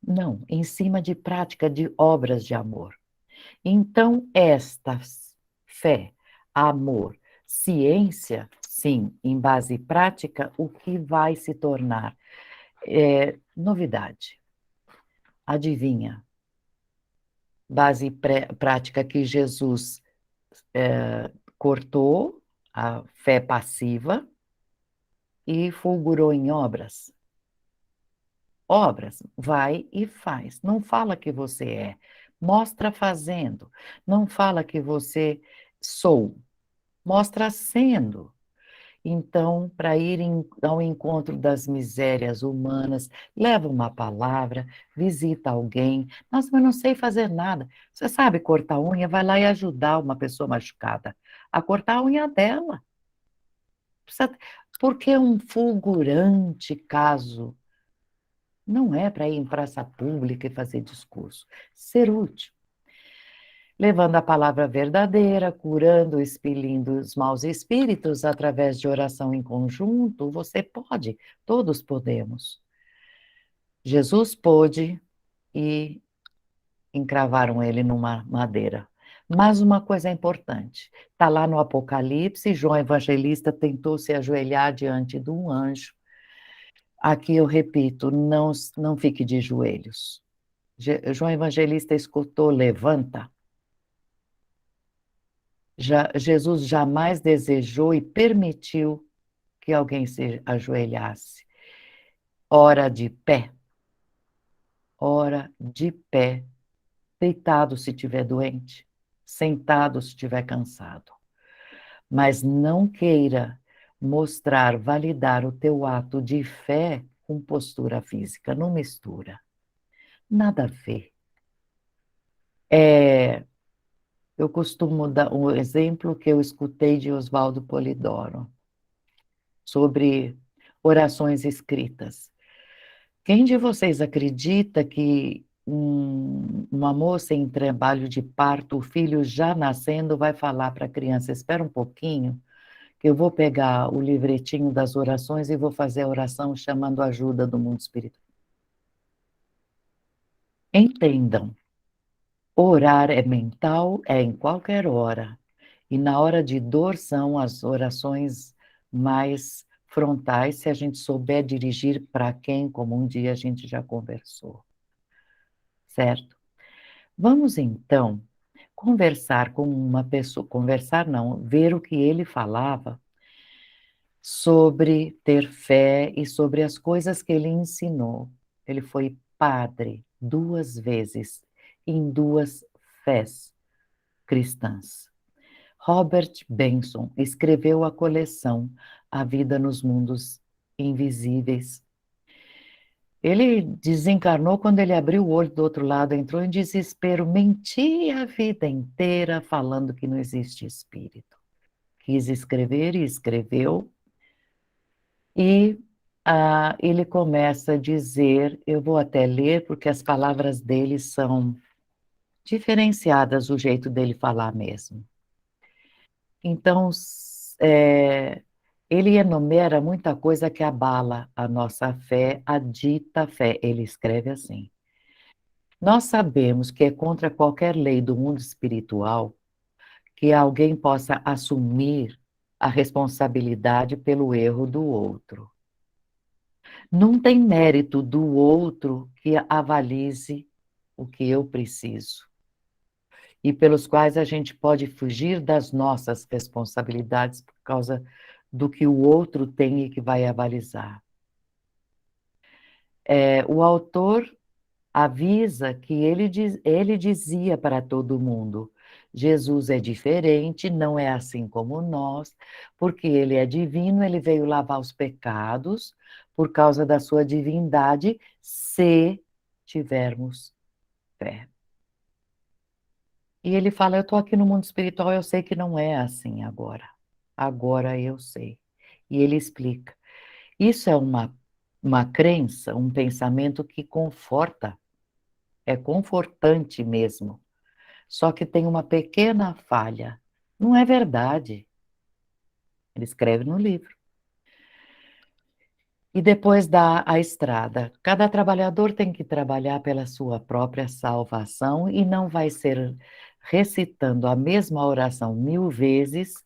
não, em cima de prática de obras de amor. Então, esta fé, amor, ciência, sim, em base prática, o que vai se tornar novidade. Adivinha? Base prática que Jesus cortou a fé passiva e fulgurou em obras. Obras, vai e faz. Não fala que você é, mostra fazendo. Não fala que você sou, mostra sendo. Então, para ir ao encontro das misérias humanas, leva uma palavra, visita alguém. Nossa, mas não sei fazer nada. Você sabe cortar unha? Vai lá e ajudar uma pessoa machucada a cortar a unha dela. Porque é um fulgurante caso. Não é para ir em praça pública e fazer discurso. Ser útil. Levando a palavra verdadeira, curando, expelindo os maus espíritos através de oração em conjunto, você pode, todos podemos. Jesus pôde e encravaram ele numa madeira. Mas uma coisa importante, está lá no Apocalipse, João Evangelista tentou se ajoelhar diante de um anjo. Aqui eu repito, não fique de joelhos. João Evangelista escutou, levanta. Jesus jamais desejou e permitiu que alguém se ajoelhasse. Ora de pé, deitado se estiver doente, sentado se estiver cansado. Mas não queira mostrar, validar o teu ato de fé com postura física, não mistura. Nada a ver. Eu costumo dar um exemplo que eu escutei de Oswaldo Polidoro sobre orações escritas. Quem de vocês acredita que uma moça em trabalho de parto, o filho já nascendo, vai falar para a criança: espera um pouquinho, que eu vou pegar o livretinho das orações e vou fazer a oração chamando a ajuda do mundo espiritual? Entendam, orar é mental, é em qualquer hora. E na hora de dor são as orações mais frontais, se a gente souber dirigir para quem, como um dia a gente já conversou, certo? Vamos então conversar com uma pessoa, conversar não, ver o que ele falava sobre ter fé e sobre as coisas que ele ensinou. Ele foi padre 2 vezes em 2 fés cristãs. Robert Benson escreveu a coleção A Vida nos Mundos Invisíveis. Ele desencarnou quando ele abriu o olho do outro lado, entrou em desespero, mentia a vida inteira falando que não existe espírito. Quis escrever e escreveu, e ele começa a dizer, eu vou até ler, porque as palavras dele são diferenciadas, o jeito dele falar mesmo. Então, ele enumera muita coisa que abala a nossa fé, a dita fé. Ele escreve assim: nós sabemos que é contra qualquer lei do mundo espiritual que alguém possa assumir a responsabilidade pelo erro do outro. Não tem mérito do outro que avalize o que eu preciso e pelos quais a gente pode fugir das nossas responsabilidades por causa do que o outro tem e que vai avalizar. O autor avisa que ele dizia para todo mundo: Jesus é diferente, não é assim como nós, porque ele é divino, ele veio lavar os pecados por causa da sua divindade, se tivermos fé. E ele fala: eu estou aqui no mundo espiritual, eu sei que não é assim agora. Agora eu sei. E ele explica. Isso é uma crença, um pensamento que conforta, é confortante mesmo. Só que tem uma pequena falha. Não é verdade. Ele escreve no livro. E depois dá a estrada. Cada trabalhador tem que trabalhar pela sua própria salvação e não vai ser recitando a mesma oração 1000 vezes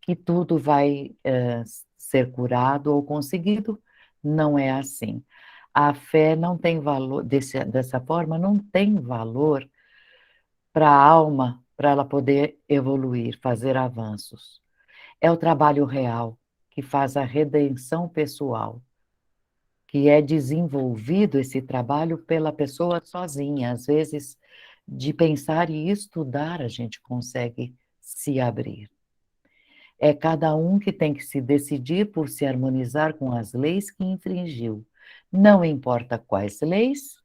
que tudo vai ser curado ou conseguido. Não é assim. A fé não tem valor, dessa forma, não tem valor para a alma, para ela poder evoluir, fazer avanços. É o trabalho real que faz a redenção pessoal, que é desenvolvido esse trabalho pela pessoa sozinha. Às vezes, de pensar e estudar, a gente consegue se abrir. É cada um que tem que se decidir por se harmonizar com as leis que infringiu. Não importa quais leis,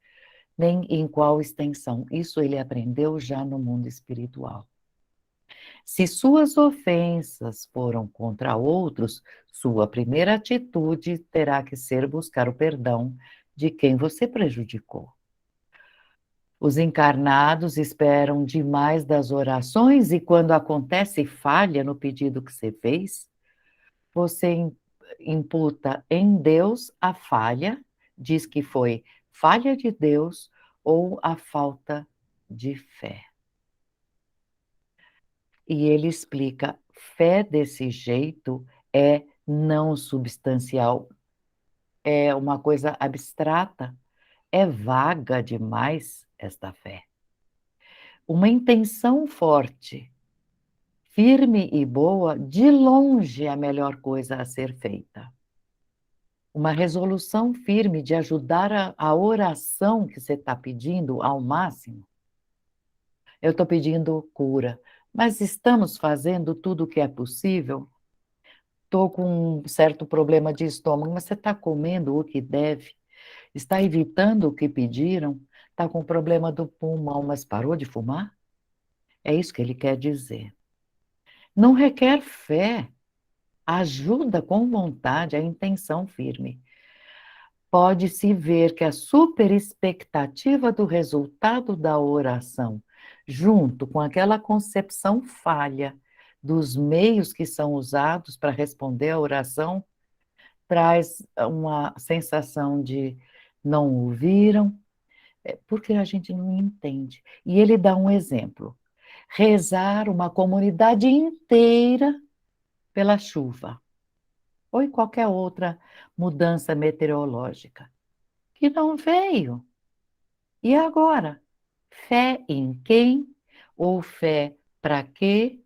nem em qual extensão. Isso ele aprendeu já no mundo espiritual. Se suas ofensas foram contra outros, sua primeira atitude terá que ser buscar o perdão de quem você prejudicou. Os encarnados esperam demais das orações e quando acontece falha no pedido que você fez, você imputa em Deus a falha, diz que foi falha de Deus ou a falta de fé. E ele explica, fé desse jeito é não substancial, é uma coisa abstrata, é vaga demais esta fé. Uma intenção forte, firme e boa, de longe é a melhor coisa a ser feita. Uma resolução firme de ajudar a oração que você está pedindo ao máximo. Eu estou pedindo cura, mas estamos fazendo tudo o que é possível? Estou com um certo problema de estômago, mas você está comendo o que deve? Está evitando o que pediram? Está com problema do pulmão, mas parou de fumar? É isso que ele quer dizer. Não requer fé, ajuda com vontade, a intenção firme. Pode-se ver que a superexpectativa do resultado da oração, junto com aquela concepção falha dos meios que são usados para responder à oração, traz uma sensação de não ouviram, porque a gente não entende. E ele dá um exemplo: rezar uma comunidade inteira pela chuva, ou em qualquer outra mudança meteorológica, que não veio. E agora? Fé em quem? Ou fé para quê?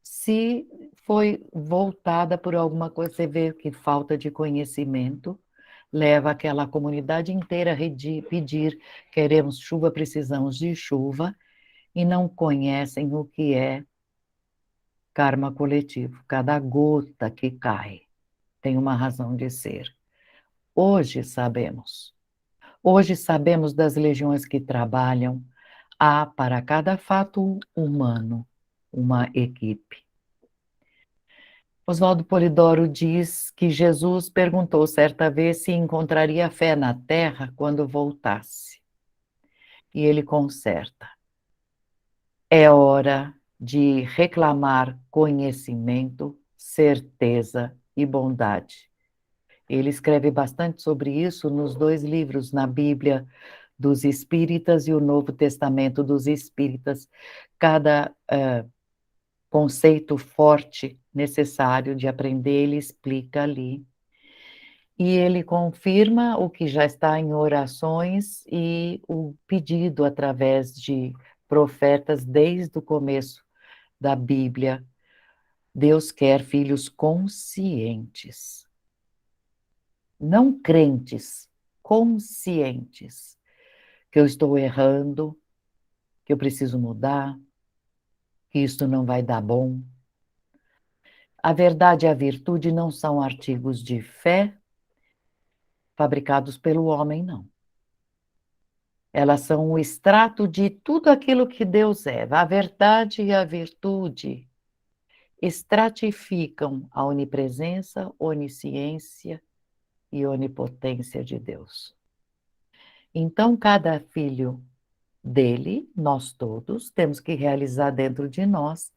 Se foi voltada por alguma coisa, você vê que falta de conhecimento leva aquela comunidade inteira a pedir, queremos chuva, precisamos de chuva, e não conhecem o que é karma coletivo. Cada gota que cai tem uma razão de ser. Hoje sabemos. Hoje sabemos das legiões que trabalham. Há para cada fato humano uma equipe. Oswaldo Polidoro diz que Jesus perguntou certa vez se encontraria fé na terra quando voltasse. E ele conserta. É hora de reclamar conhecimento, certeza e bondade. Ele escreve bastante sobre isso nos 2 livros, na Bíblia dos Espíritas e o Novo Testamento dos Espíritas. Cada conceito forte necessário de aprender, ele explica ali. E ele confirma o que já está em orações e o pedido através de profetas desde o começo da Bíblia. Deus quer filhos conscientes, não crentes, conscientes, que eu estou errando, que eu preciso mudar, que isto não vai dar bom. A verdade e a virtude não são artigos de fé fabricados pelo homem, não. Elas são o extrato de tudo aquilo que Deus é. A verdade e a virtude estratificam a onipresença, onisciência e onipotência de Deus. Então, cada filho dele, nós todos, temos que realizar dentro de nós,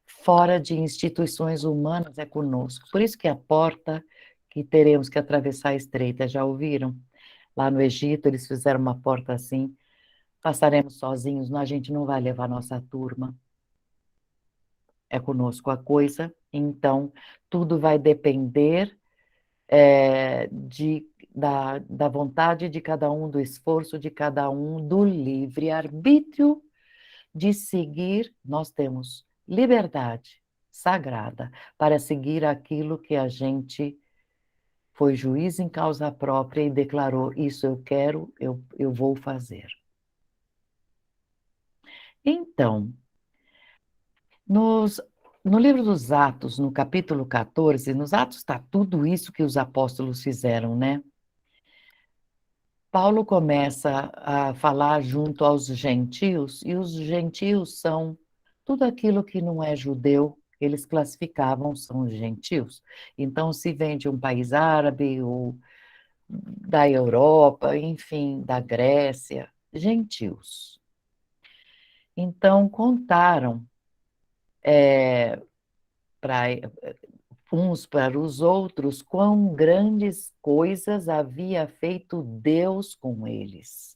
fora de instituições humanas, é conosco. Por isso que a porta que teremos que atravessar é estreita, já ouviram? Lá no Egito, eles fizeram uma porta assim, passaremos sozinhos, a gente não vai levar nossa turma, é conosco a coisa, então tudo vai depender da vontade de cada um, do esforço de cada um, do livre-arbítrio de seguir, nós temos liberdade sagrada para seguir aquilo que a gente foi juiz em causa própria e declarou: isso eu quero, eu vou fazer. Então, Nos, no livro dos Atos, no capítulo 14, nos Atos está tudo isso que os apóstolos fizeram, né? Paulo começa a falar junto aos gentios, e os gentios são tudo aquilo que não é judeu, eles classificavam, são gentios. Então, se vem de um país árabe, ou da Europa, enfim, da Grécia, gentios. Então, contaram para uns para os outros quão grandes coisas havia feito Deus com eles.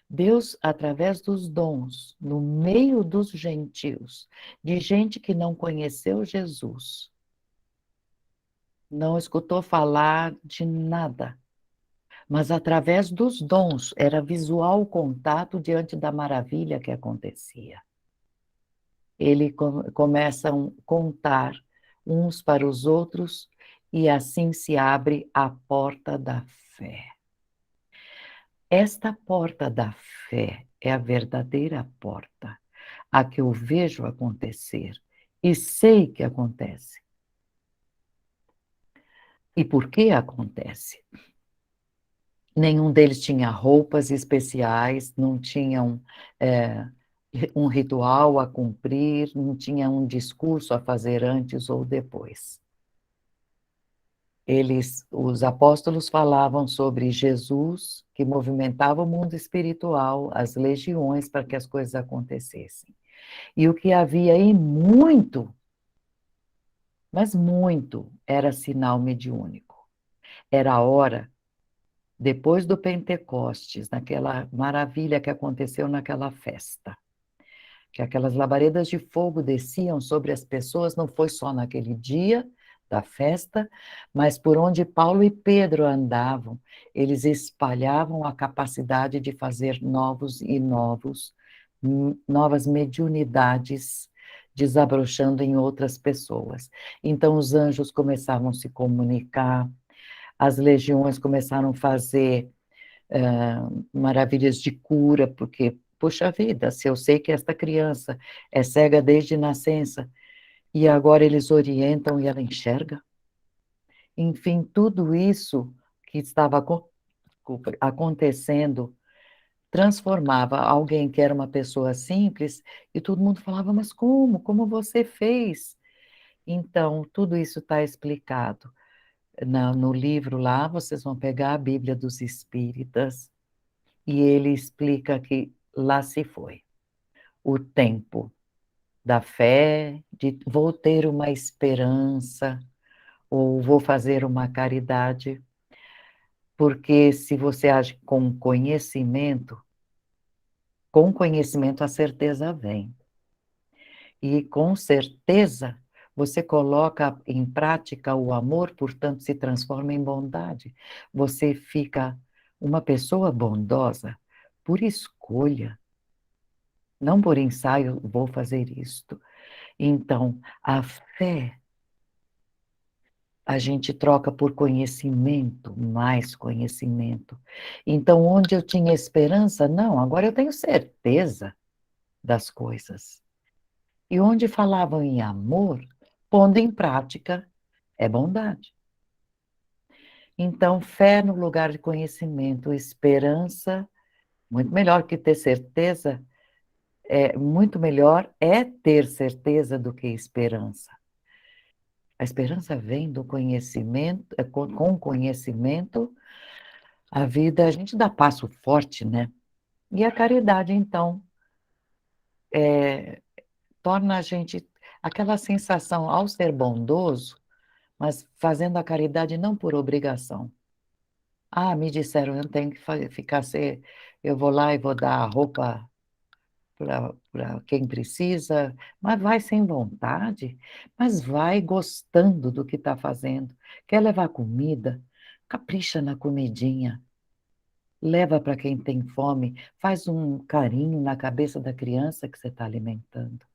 Deus, através dos dons, no meio dos gentios, de gente que não conheceu Jesus, não escutou falar de nada, mas através dos dons, era visual o contato diante da maravilha que acontecia. Ele começa a contar uns para os outros e assim se abre a porta da fé. Esta porta da fé é a verdadeira porta, a que eu vejo acontecer e sei que acontece. E por que acontece? Nenhum deles tinha roupas especiais, não tinham um ritual a cumprir, não tinha um discurso a fazer antes ou depois. Os apóstolos falavam sobre Jesus, que movimentava o mundo espiritual, as legiões para que as coisas acontecessem. E o que havia aí muito, mas muito, era sinal mediúnico. Era a hora, depois do Pentecostes, naquela maravilha que aconteceu naquela festa, que aquelas labaredas de fogo desciam sobre as pessoas, não foi só naquele dia da festa, mas por onde Paulo e Pedro andavam, eles espalhavam a capacidade de fazer novas mediunidades desabrochando em outras pessoas. Então os anjos começavam a se comunicar, as legiões começaram a fazer maravilhas de cura, porque, puxa vida, se eu sei que esta criança é cega desde nascença, e agora eles orientam e ela enxerga, enfim, tudo isso que estava acontecendo transformava alguém que era uma pessoa simples, e todo mundo falava, mas como? Como você fez? Então, tudo isso está explicado. No livro lá, vocês vão pegar a Bíblia dos Espíritas, e ele explica que lá se foi o tempo da fé, de vou ter uma esperança, ou vou fazer uma caridade, porque se você age com conhecimento a certeza vem. E com certeza você coloca em prática o amor, portanto se transforma em bondade. Você fica uma pessoa bondosa por escolha, não por ensaio, vou fazer isto. Então, a fé a gente troca por conhecimento, mais conhecimento. Então, onde eu tinha esperança, não, agora eu tenho certeza das coisas. E onde falavam em amor, pondo em prática, é bondade. Então, fé no lugar de conhecimento, esperança, muito melhor que ter certeza, muito melhor é ter certeza do que esperança. A esperança vem do conhecimento, com conhecimento, a vida, a gente dá passo forte, né? E a caridade, então, torna a gente aquela sensação, ao ser bondoso, mas fazendo a caridade não por obrigação. Ah, me disseram, eu tenho que ficar ser, eu vou lá e vou dar a roupa para quem precisa, mas vai sem vontade, mas vai gostando do que está fazendo. Quer levar comida? Capricha na comidinha. Leva para quem tem fome, faz um carinho na cabeça da criança que você está alimentando.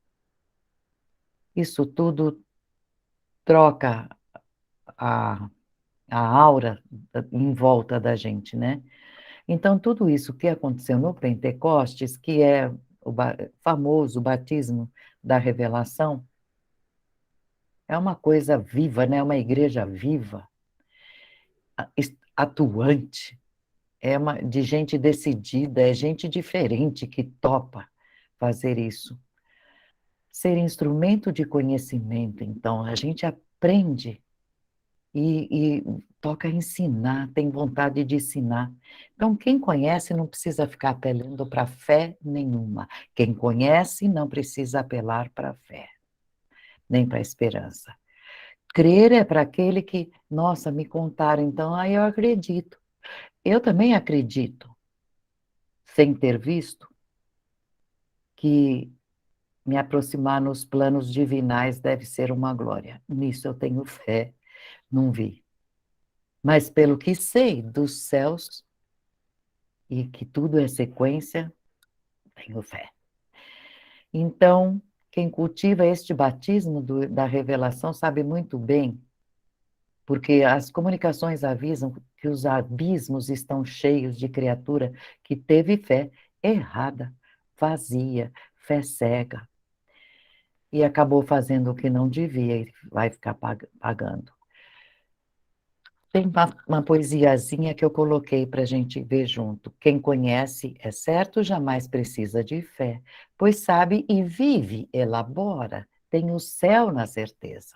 Isso tudo troca a, a aura em volta da gente, né? Então, tudo isso que aconteceu no Pentecostes, que é o famoso batismo da revelação, é uma coisa viva, né? Uma igreja viva, atuante, de gente decidida, é gente diferente que topa fazer isso. Ser instrumento de conhecimento, então, a gente aprende e toca ensinar, tem vontade de ensinar. Então, quem conhece não precisa ficar apelando para fé nenhuma. Quem conhece não precisa apelar para fé, nem para esperança. Crer é para aquele que, nossa, me contaram, então, aí eu acredito. Eu também acredito, sem ter visto, que me aproximar nos planos divinais deve ser uma glória. Nisso eu tenho fé, não vi. Mas pelo que sei dos céus, e que tudo é sequência, tenho fé. Então, quem cultiva este batismo da revelação sabe muito bem, porque as comunicações avisam que os abismos estão cheios de criatura que teve fé errada, vazia, fé cega, e acabou fazendo o que não devia e vai ficar pagando. Tem uma poesiazinha que eu coloquei para a gente ver junto. Quem conhece é certo, jamais precisa de fé, pois sabe e vive, elabora, tem o céu na certeza.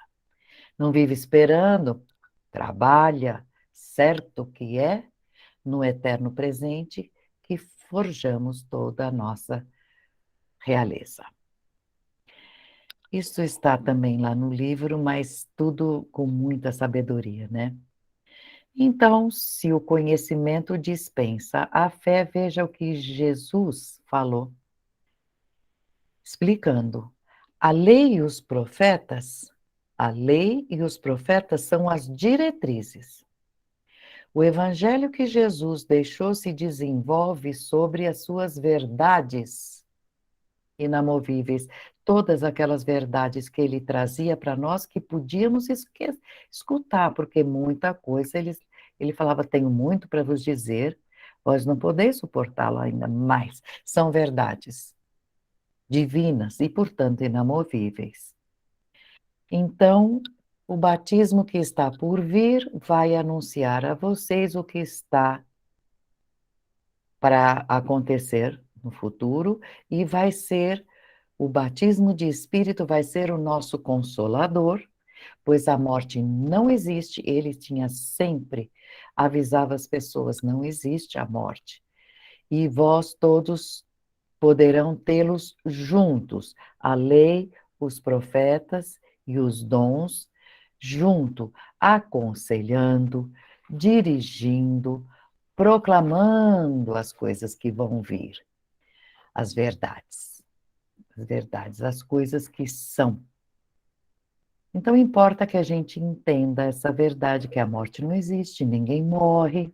Não vive esperando, trabalha, certo que é, no eterno presente, que forjamos toda a nossa realeza. Isso está também lá no livro, mas tudo com muita sabedoria, né? Então, se o conhecimento dispensa a fé, veja o que Jesus falou, explicando. A lei e os profetas são as diretrizes. O evangelho que Jesus deixou se desenvolve sobre as suas verdades inamovíveis, todas aquelas verdades que ele trazia para nós que podíamos escutar, porque muita coisa ele falava, tenho muito para vos dizer, vós não podeis suportá-lo ainda, mas são verdades divinas e, portanto, inamovíveis. Então, o batismo que está por vir vai anunciar a vocês o que está para acontecer no futuro e vai ser o batismo de espírito vai ser o nosso consolador, pois a morte não existe, ele tinha sempre avisava as pessoas, não existe a morte. E vós todos poderão tê-los juntos, a lei, os profetas e os dons, junto, aconselhando, dirigindo, proclamando as coisas que vão vir, as verdades. as verdades, as coisas que são. Então importa que a gente entenda essa verdade, que a morte não existe, ninguém morre.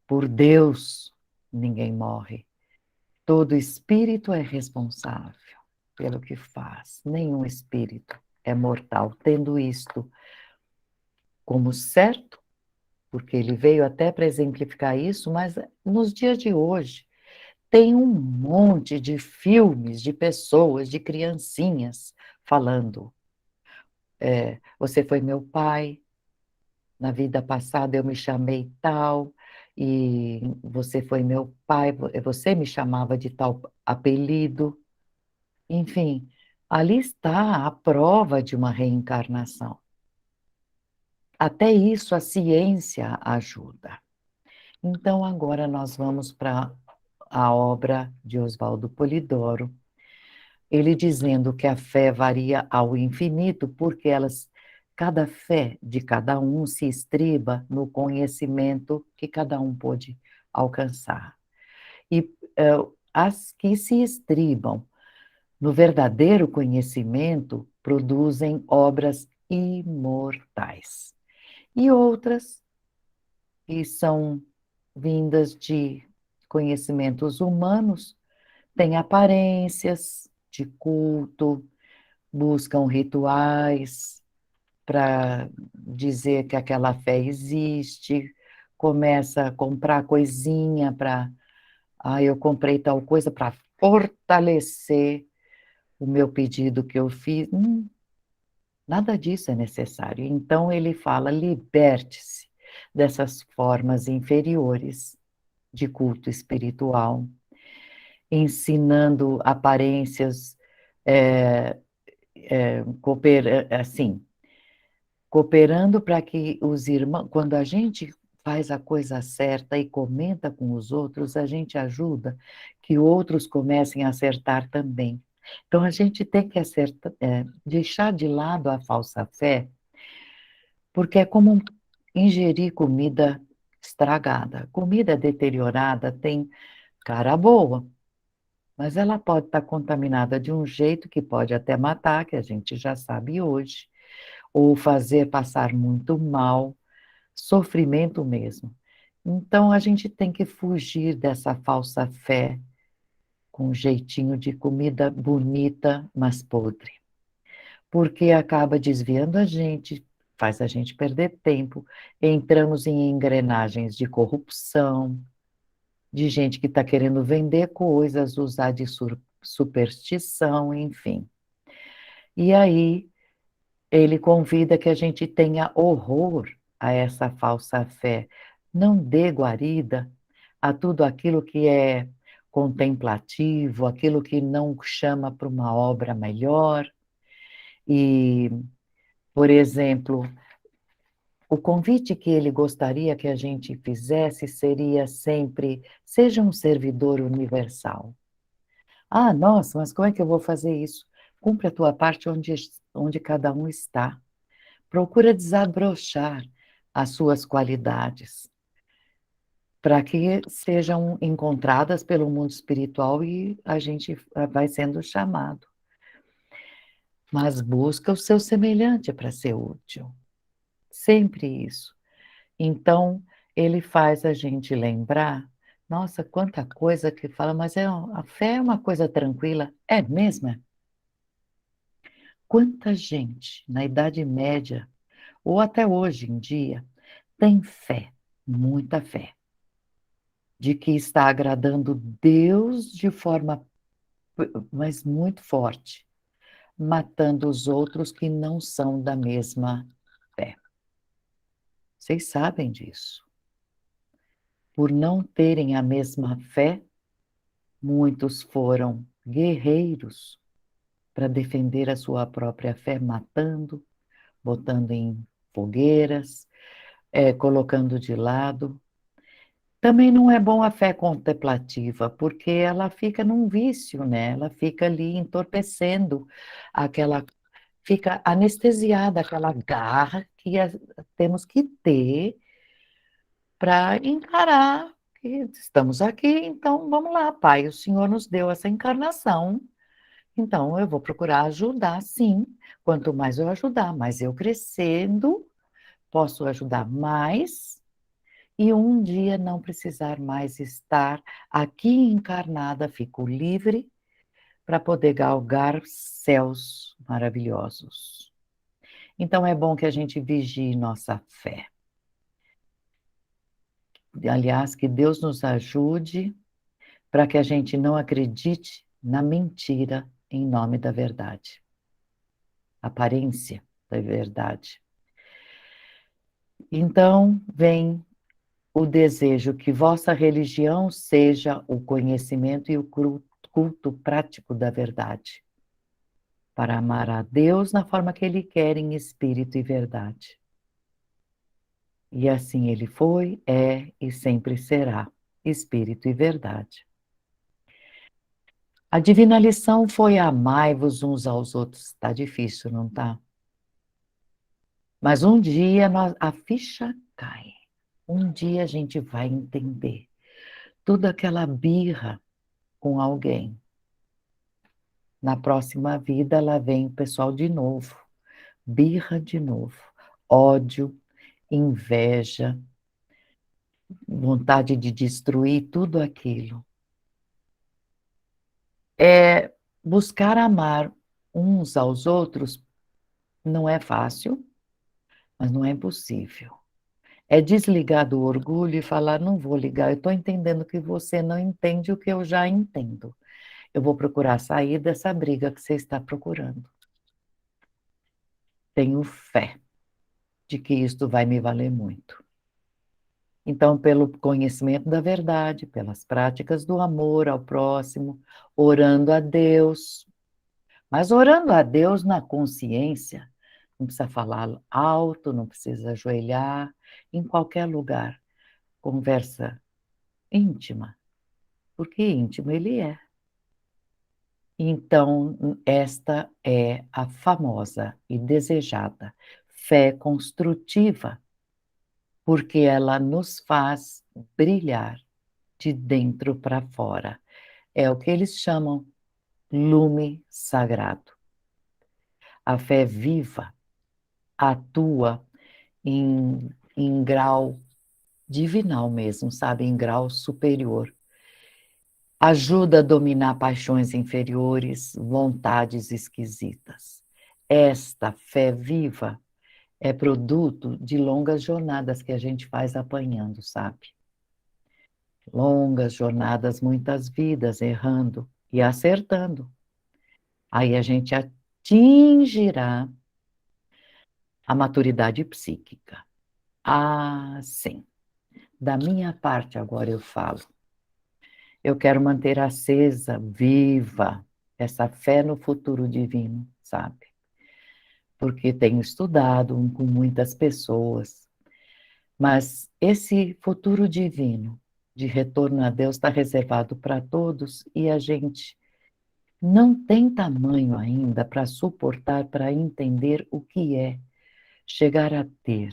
Por Deus, ninguém morre. Todo espírito é responsável pelo que faz. Nenhum espírito é mortal. Tendo isto como certo, porque ele veio até para exemplificar isso, mas nos dias de hoje tem um monte de filmes, de pessoas, de criancinhas falando. Você foi meu pai, na vida passada eu me chamei tal, e você foi meu pai, você me chamava de tal apelido. Enfim, ali está a prova de uma reencarnação. Até isso a ciência ajuda. Então, agora nós vamos para a obra de Oswaldo Polidoro, ele dizendo que a fé varia ao infinito, porque cada fé de cada um se estriba no conhecimento que cada um pôde alcançar. E as que se estribam no verdadeiro conhecimento produzem obras imortais. E outras que são vindas de conhecimentos humanos têm aparências de culto, buscam rituais para dizer que aquela fé existe, começa a comprar coisinha para, eu comprei tal coisa para fortalecer o meu pedido que eu fiz. Nada disso é necessário. Então ele fala: liberte-se dessas formas inferiores de culto espiritual, ensinando aparências, é, assim, cooperando para que os irmãos, quando a gente faz a coisa certa e comenta com os outros, a gente ajuda que outros comecem a acertar também. Então a gente tem que deixar de lado a falsa fé, porque é como ingerir comida estragada. Comida deteriorada tem cara boa, mas ela pode estar contaminada de um jeito que pode até matar, que a gente já sabe hoje, ou fazer passar muito mal, sofrimento mesmo. Então a gente tem que fugir dessa falsa fé com um jeitinho de comida bonita, mas podre, porque acaba desviando a gente, faz a gente perder tempo, entramos em engrenagens de corrupção, de gente que está querendo vender coisas, usar de superstição, enfim. E aí ele convida que a gente tenha horror a essa falsa fé, não dê guarida a tudo aquilo que é contemplativo, aquilo que não chama para uma obra melhor. E, por exemplo, o convite que ele gostaria que a gente fizesse seria sempre: seja um servidor universal. Ah, nossa, mas como é que eu vou fazer isso? Cumpre a tua parte onde cada um está. Procura desabrochar as suas qualidades, para que sejam encontradas pelo mundo espiritual e a gente vai sendo chamado. Mas busca o seu semelhante para ser útil. Sempre isso. Então, ele faz a gente lembrar, nossa, quanta coisa que fala, mas a fé é uma coisa tranquila. É mesmo? Quanta gente na Idade Média, ou até hoje em dia, tem fé, muita fé, de que está agradando Deus de forma, mas muito forte, matando os outros que não são da mesma fé. Vocês sabem disso. Por não terem a mesma fé, muitos foram guerreiros para defender a sua própria fé, matando, botando em fogueiras, colocando de lado. Também não é bom a fé contemplativa, porque ela fica num vício, né? Ela fica ali entorpecendo aquela, fica anestesiada aquela garra que temos que ter para encarar e estamos aqui, então vamos lá, Pai. O Senhor nos deu essa encarnação, então eu vou procurar ajudar, sim. Quanto mais eu ajudar, mais eu crescendo, posso ajudar mais e um dia não precisar mais estar aqui encarnada, fico livre para poder galgar céus maravilhosos. Então é bom que a gente vigie nossa fé. Aliás, que Deus nos ajude para que a gente não acredite na mentira em nome da verdade, aparência da verdade. Então, vem o desejo que vossa religião seja o conhecimento e o culto prático da verdade, para amar a Deus na forma que Ele quer, em espírito e verdade. E assim Ele foi, é e sempre será, espírito e verdade. A divina lição foi amai-vos uns aos outros. Está difícil, não tá? Mas um dia a ficha cai. Um dia a gente vai entender toda aquela birra com alguém. Na próxima vida ela vem o pessoal de novo, birra de novo, ódio, inveja, vontade de destruir tudo aquilo. É buscar amar uns aos outros não é fácil, mas não é impossível. É desligar do orgulho e falar, não vou ligar, eu estou entendendo que você não entende o que eu já entendo. Eu vou procurar sair dessa briga que você está procurando. Tenho fé de que isto vai me valer muito. Então, pelo conhecimento da verdade, pelas práticas do amor ao próximo, orando a Deus, mas orando a Deus na consciência, não precisa falar alto, não precisa ajoelhar, em qualquer lugar, conversa íntima, porque íntimo ele é. Então, esta é a famosa e desejada fé construtiva, porque ela nos faz brilhar de dentro para fora. É o que eles chamam lume sagrado. A fé viva atua em grau divinal mesmo, sabe? Em grau superior. Ajuda a dominar paixões inferiores, vontades esquisitas. Esta fé viva é produto de longas jornadas que a gente faz apanhando, sabe? Longas jornadas, muitas vidas, errando e acertando. Aí a gente atingirá a maturidade psíquica. Ah, sim. Da minha parte, agora eu falo. Eu quero manter acesa, viva, essa fé no futuro divino, sabe? Porque tenho estudado com muitas pessoas, mas esse futuro divino de retorno a Deus está reservado para todos e a gente não tem tamanho ainda para suportar, para entender o que é chegar a ter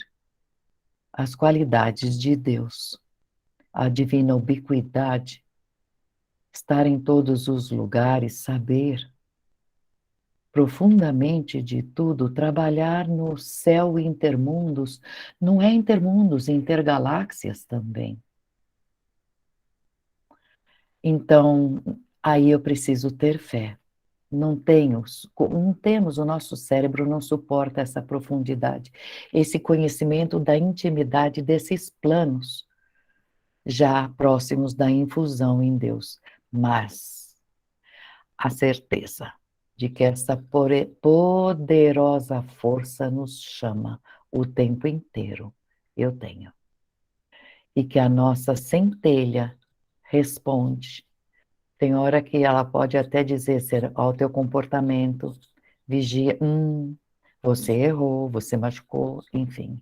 as qualidades de Deus, a divina ubiquidade, estar em todos os lugares, saber profundamente de tudo, trabalhar no céu intermundos, não é intermundos, intergaláxias também. Então, aí eu preciso ter fé. Não temos, o nosso cérebro não suporta essa profundidade, esse conhecimento da intimidade desses planos, já próximos da infusão em Deus. Mas a certeza de que essa poderosa força nos chama o tempo inteiro, eu tenho. E que a nossa centelha responde. Tem hora que ela pode até dizer ao teu comportamento, vigia, você errou, você machucou, enfim.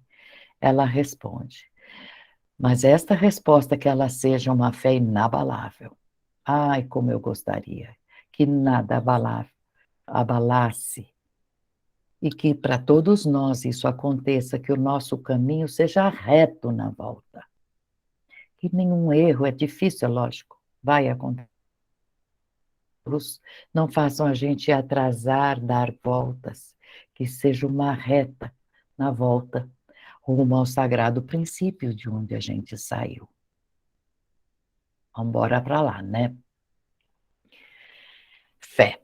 Ela responde. Mas esta resposta que ela seja uma fé inabalável. Ai, como eu gostaria que nada abalasse e que para todos nós isso aconteça, que o nosso caminho seja reto na volta, que nenhum erro, é difícil, é lógico, vai acontecer. Não façam a gente atrasar, dar voltas, que seja uma reta na volta rumo ao sagrado princípio de onde a gente saiu. Vamos embora para lá, né? Fé.